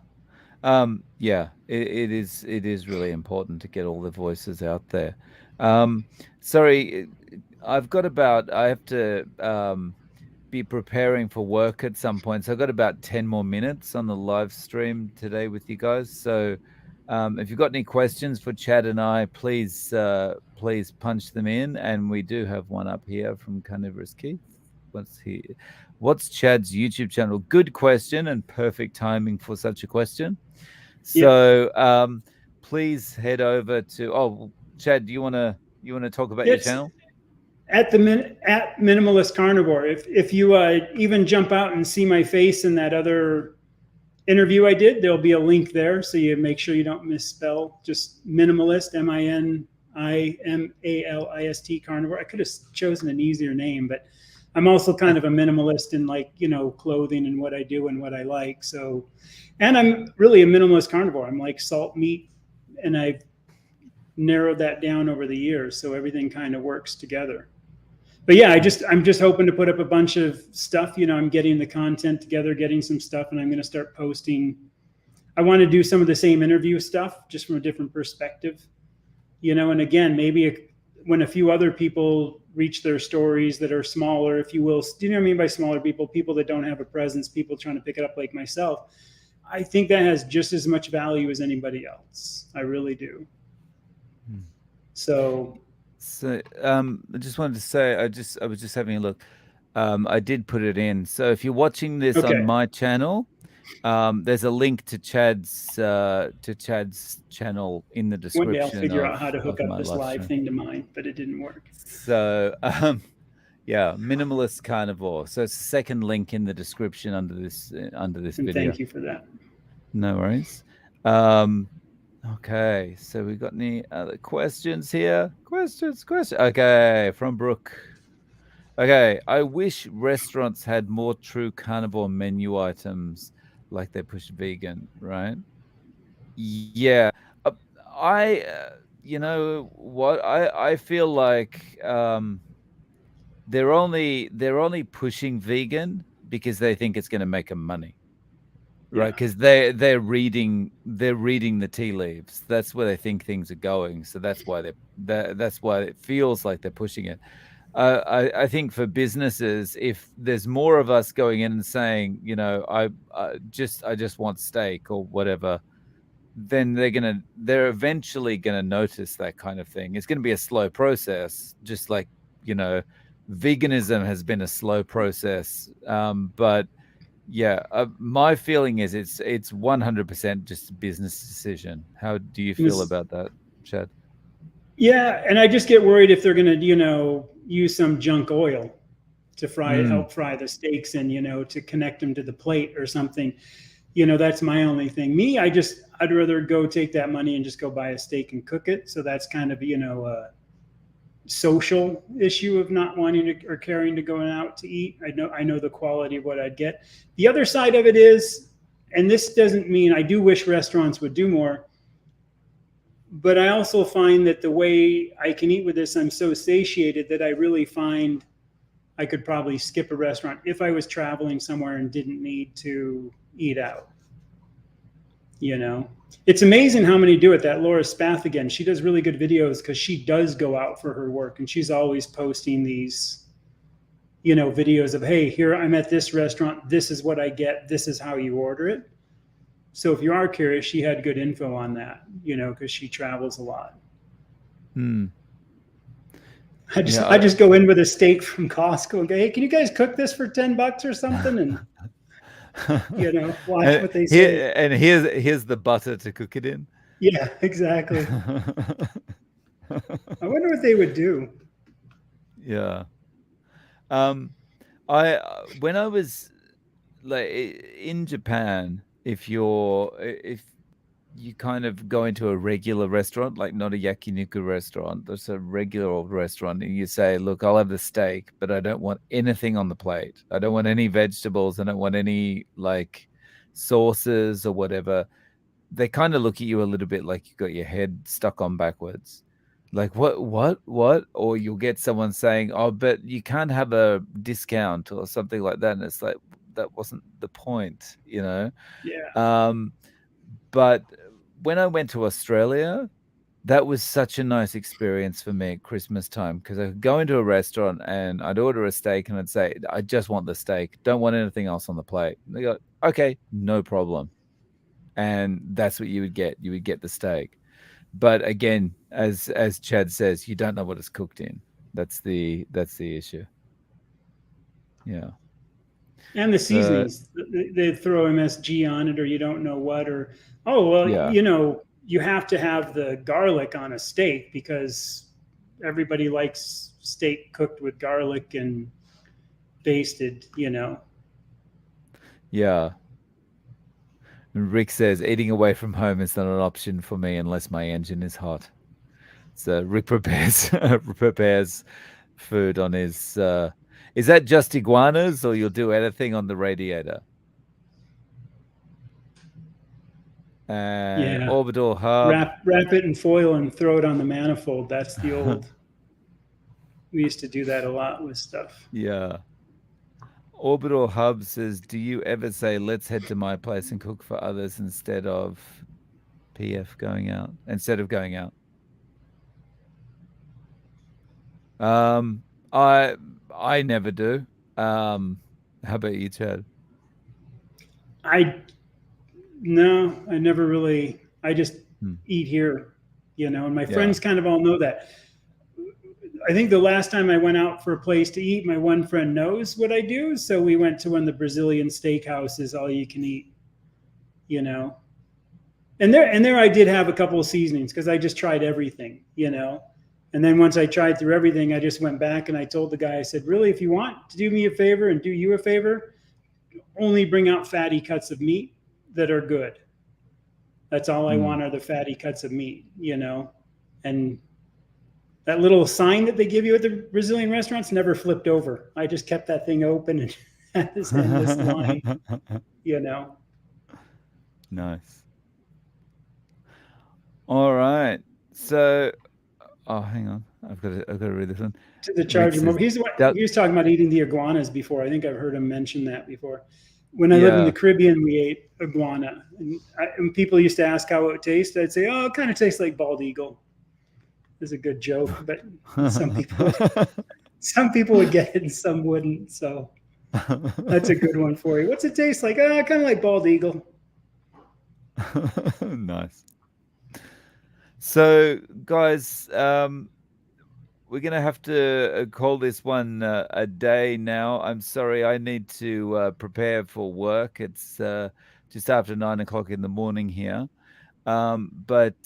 Speaker 1: Yeah, it is really important to get all the voices out there. Um, sorry, I have to be preparing for work at some point. So I've got about 10 more minutes on the live stream today with you guys. So if you've got any questions for Chad and I, please punch them in. And we do have one up here from Carnivorous Keith. What's Chad's YouTube channel? Good question and perfect timing for such a question.
Speaker 2: Yeah,
Speaker 1: So please head over to. Oh, Chad, do you want to talk about your
Speaker 2: it's
Speaker 1: channel?
Speaker 2: at minimalist carnivore. If you even jump out and see my face in that other interview I did. There'll be a link there, so you make sure you don't misspell. Just minimalist, MINIMALIST carnivore. I could have chosen an easier name, but I'm also kind of a minimalist in, like, clothing and what I do and what I like. So, and I'm really a minimalist carnivore. I'm like salt, meat, and I've narrowed that down over the years, so everything kind of works together. But yeah, I'm just hoping to put up a bunch of stuff. I'm getting the content together, getting some stuff, and I'm going to start posting. I want to do some of the same interview stuff, just from a different perspective. And again, maybe when a few other people reach their stories that are smaller, if you will, do you know what I mean by smaller people? People that don't have a presence, people trying to pick it up like myself. I think that has just as much value as anybody else. I really do. So
Speaker 1: I just wanted to say, I was just having a look. I did put it in. So if you're watching this on my channel, there's a link to Chad's channel in the description.
Speaker 2: One day I'll figure out how to hook up this live thing to mine, but it didn't work.
Speaker 1: So yeah, Minimalist Carnivore. So it's the second link in the description under this video.
Speaker 2: Thank you for that.
Speaker 1: No worries. Okay, so we got any other questions here? Questions. Okay, from Brooke. Okay, I wish restaurants had more true carnivore menu items, like they push vegan, right? Yeah, you know what? I feel like they're only pushing vegan because they think it's going to make them money. Right, because they're reading the tea leaves. That's where they think things are going. So that's why that's why it feels like they're pushing it. I think for businesses, if there's more of us going in and saying, I just want steak or whatever, then they're eventually gonna notice that kind of thing. It's gonna be a slow process, just like veganism has been a slow process, but. Yeah, my feeling is it's 100% just a business decision. How do you feel about that, Chad?
Speaker 2: Yeah, and I just get worried if they're going to, use some junk oil to help fry the steaks and, to connect them to the plate or something. That's my only thing. Me, I'd rather go take that money and just go buy a steak and cook it. So that's kind of, a social issue of not wanting to or caring to going out to eat. I know the quality of what I'd get. The other side of it is, and this doesn't mean I do wish restaurants would do more, but I also find that the way I can eat with this, I'm so satiated that I really find I could probably skip a restaurant if I was traveling somewhere and didn't need to eat out. It's amazing how many do it. That Laura Spath, again, she does really good videos because she does go out for her work, and she's always posting these, videos of, hey, here I'm at this restaurant. This is what I get. This is how you order it. So if you are curious, she had good info on that, because she travels a lot. I just go in with a steak from Costco and go, hey, can you guys cook this for $10 or something? And watch what they say.
Speaker 1: And here's the butter to cook it in.
Speaker 2: Yeah, exactly. I wonder what they would do.
Speaker 1: Yeah. When I was like in Japan, if you kind of go into a regular restaurant, like not a yakiniku restaurant, there's a regular old restaurant, and you say, look, I'll have the steak, but I don't want anything on the plate. I don't want any vegetables. I don't want any like sauces or whatever. They kind of look at you a little bit like you got your head stuck on backwards. Like, what? Or you'll get someone saying, oh, but you can't have a discount or something like that. And it's like, that wasn't the point,
Speaker 2: Yeah.
Speaker 1: But when I went to Australia, that was such a nice experience for me at Christmas time, because I could go into a restaurant and I'd order a steak and I'd say, I just want the steak. Don't want anything else on the plate. And they go, okay, no problem. And that's what you would get. You would get the steak. But again, as Chad says, you don't know what it's cooked in. That's the issue. Yeah.
Speaker 2: And the seasonings, they throw MSG on it, or you don't know what, or, oh, well,
Speaker 1: Yeah.
Speaker 2: You have to have the garlic on a steak because everybody likes steak cooked with garlic and basted,
Speaker 1: Yeah. And Rick says, eating away from home is not an option for me unless my engine is hot. So Rick prepares prepares food on his. Is that just iguanas, or you'll do anything on the radiator? And
Speaker 2: Yeah.
Speaker 1: orbital hub.
Speaker 2: Wrap it in foil and throw it on the manifold. That's the old. We used to do that a lot with stuff.
Speaker 1: Yeah. Orbital hub says, do you ever say, let's head to my place and cook for others instead of PF going out? Instead of going out. Um, I never do. How about you, Chad?
Speaker 2: I No, I never really. I just
Speaker 1: Hmm.
Speaker 2: eat here, and my
Speaker 1: Yeah.
Speaker 2: friends kind of all know that. I think the last time I went out for a place to eat, my one friend knows what I do, so we went to one of the Brazilian steakhouses, all you can eat, you know. And there I did have a couple of seasonings because I just tried everything. And then once I tried through everything, I just went back and I told the guy, I said, really, if you want to do me a favor and do you a favor, only bring out fatty cuts of meat that are good. That's all I
Speaker 1: Hmm.
Speaker 2: want are the fatty cuts of meat. And that little sign that they give you at the Brazilian restaurants never flipped over. I just kept that thing open and had this endless line.
Speaker 1: Nice. All right. So, oh, hang on. I've got to read this one.
Speaker 2: To the
Speaker 1: Rick
Speaker 2: charger
Speaker 1: says,
Speaker 2: mobile.
Speaker 1: Duck.
Speaker 2: He was talking about eating the iguanas before. I think I've heard him mention that before. When I lived in the
Speaker 1: Yeah.
Speaker 2: Caribbean, we ate iguana, and people used to ask how it would taste. I'd say, "Oh, it kind of tastes like bald eagle." It's a good joke, but some people would, some people would get it and some wouldn't. So that's a good one for you. What's it taste like? Kind of like bald eagle.
Speaker 1: Nice. So, guys, we're going to have to call this one a day now. I'm sorry, I need to prepare for work. It's just after 9 o'clock in the morning here. But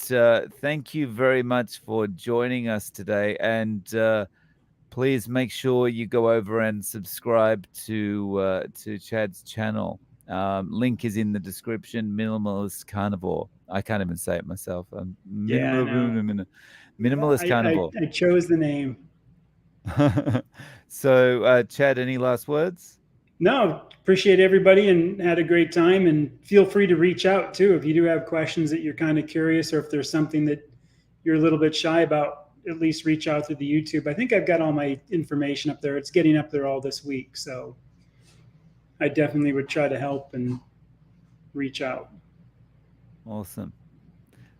Speaker 1: thank you very much for joining us today. And please make sure you go over and subscribe to Chad's channel. Link is in the description. Minimalist Carnivore. I can't even say it myself.
Speaker 2: Yeah, I know.
Speaker 1: Minimalist Carnivore.
Speaker 2: I chose the name.
Speaker 1: So, Chad, any last words?
Speaker 2: No, appreciate everybody and had a great time. And feel free to reach out too if you do have questions that you're kind of curious, or if there's something that you're a little bit shy about. At least reach out to the YouTube. I think I've got all my information up there. It's getting up there all this week, so I definitely would try to help and reach out.
Speaker 1: Awesome.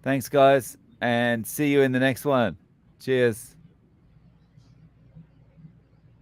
Speaker 1: Thanks, guys, and see you in the next one. Cheers.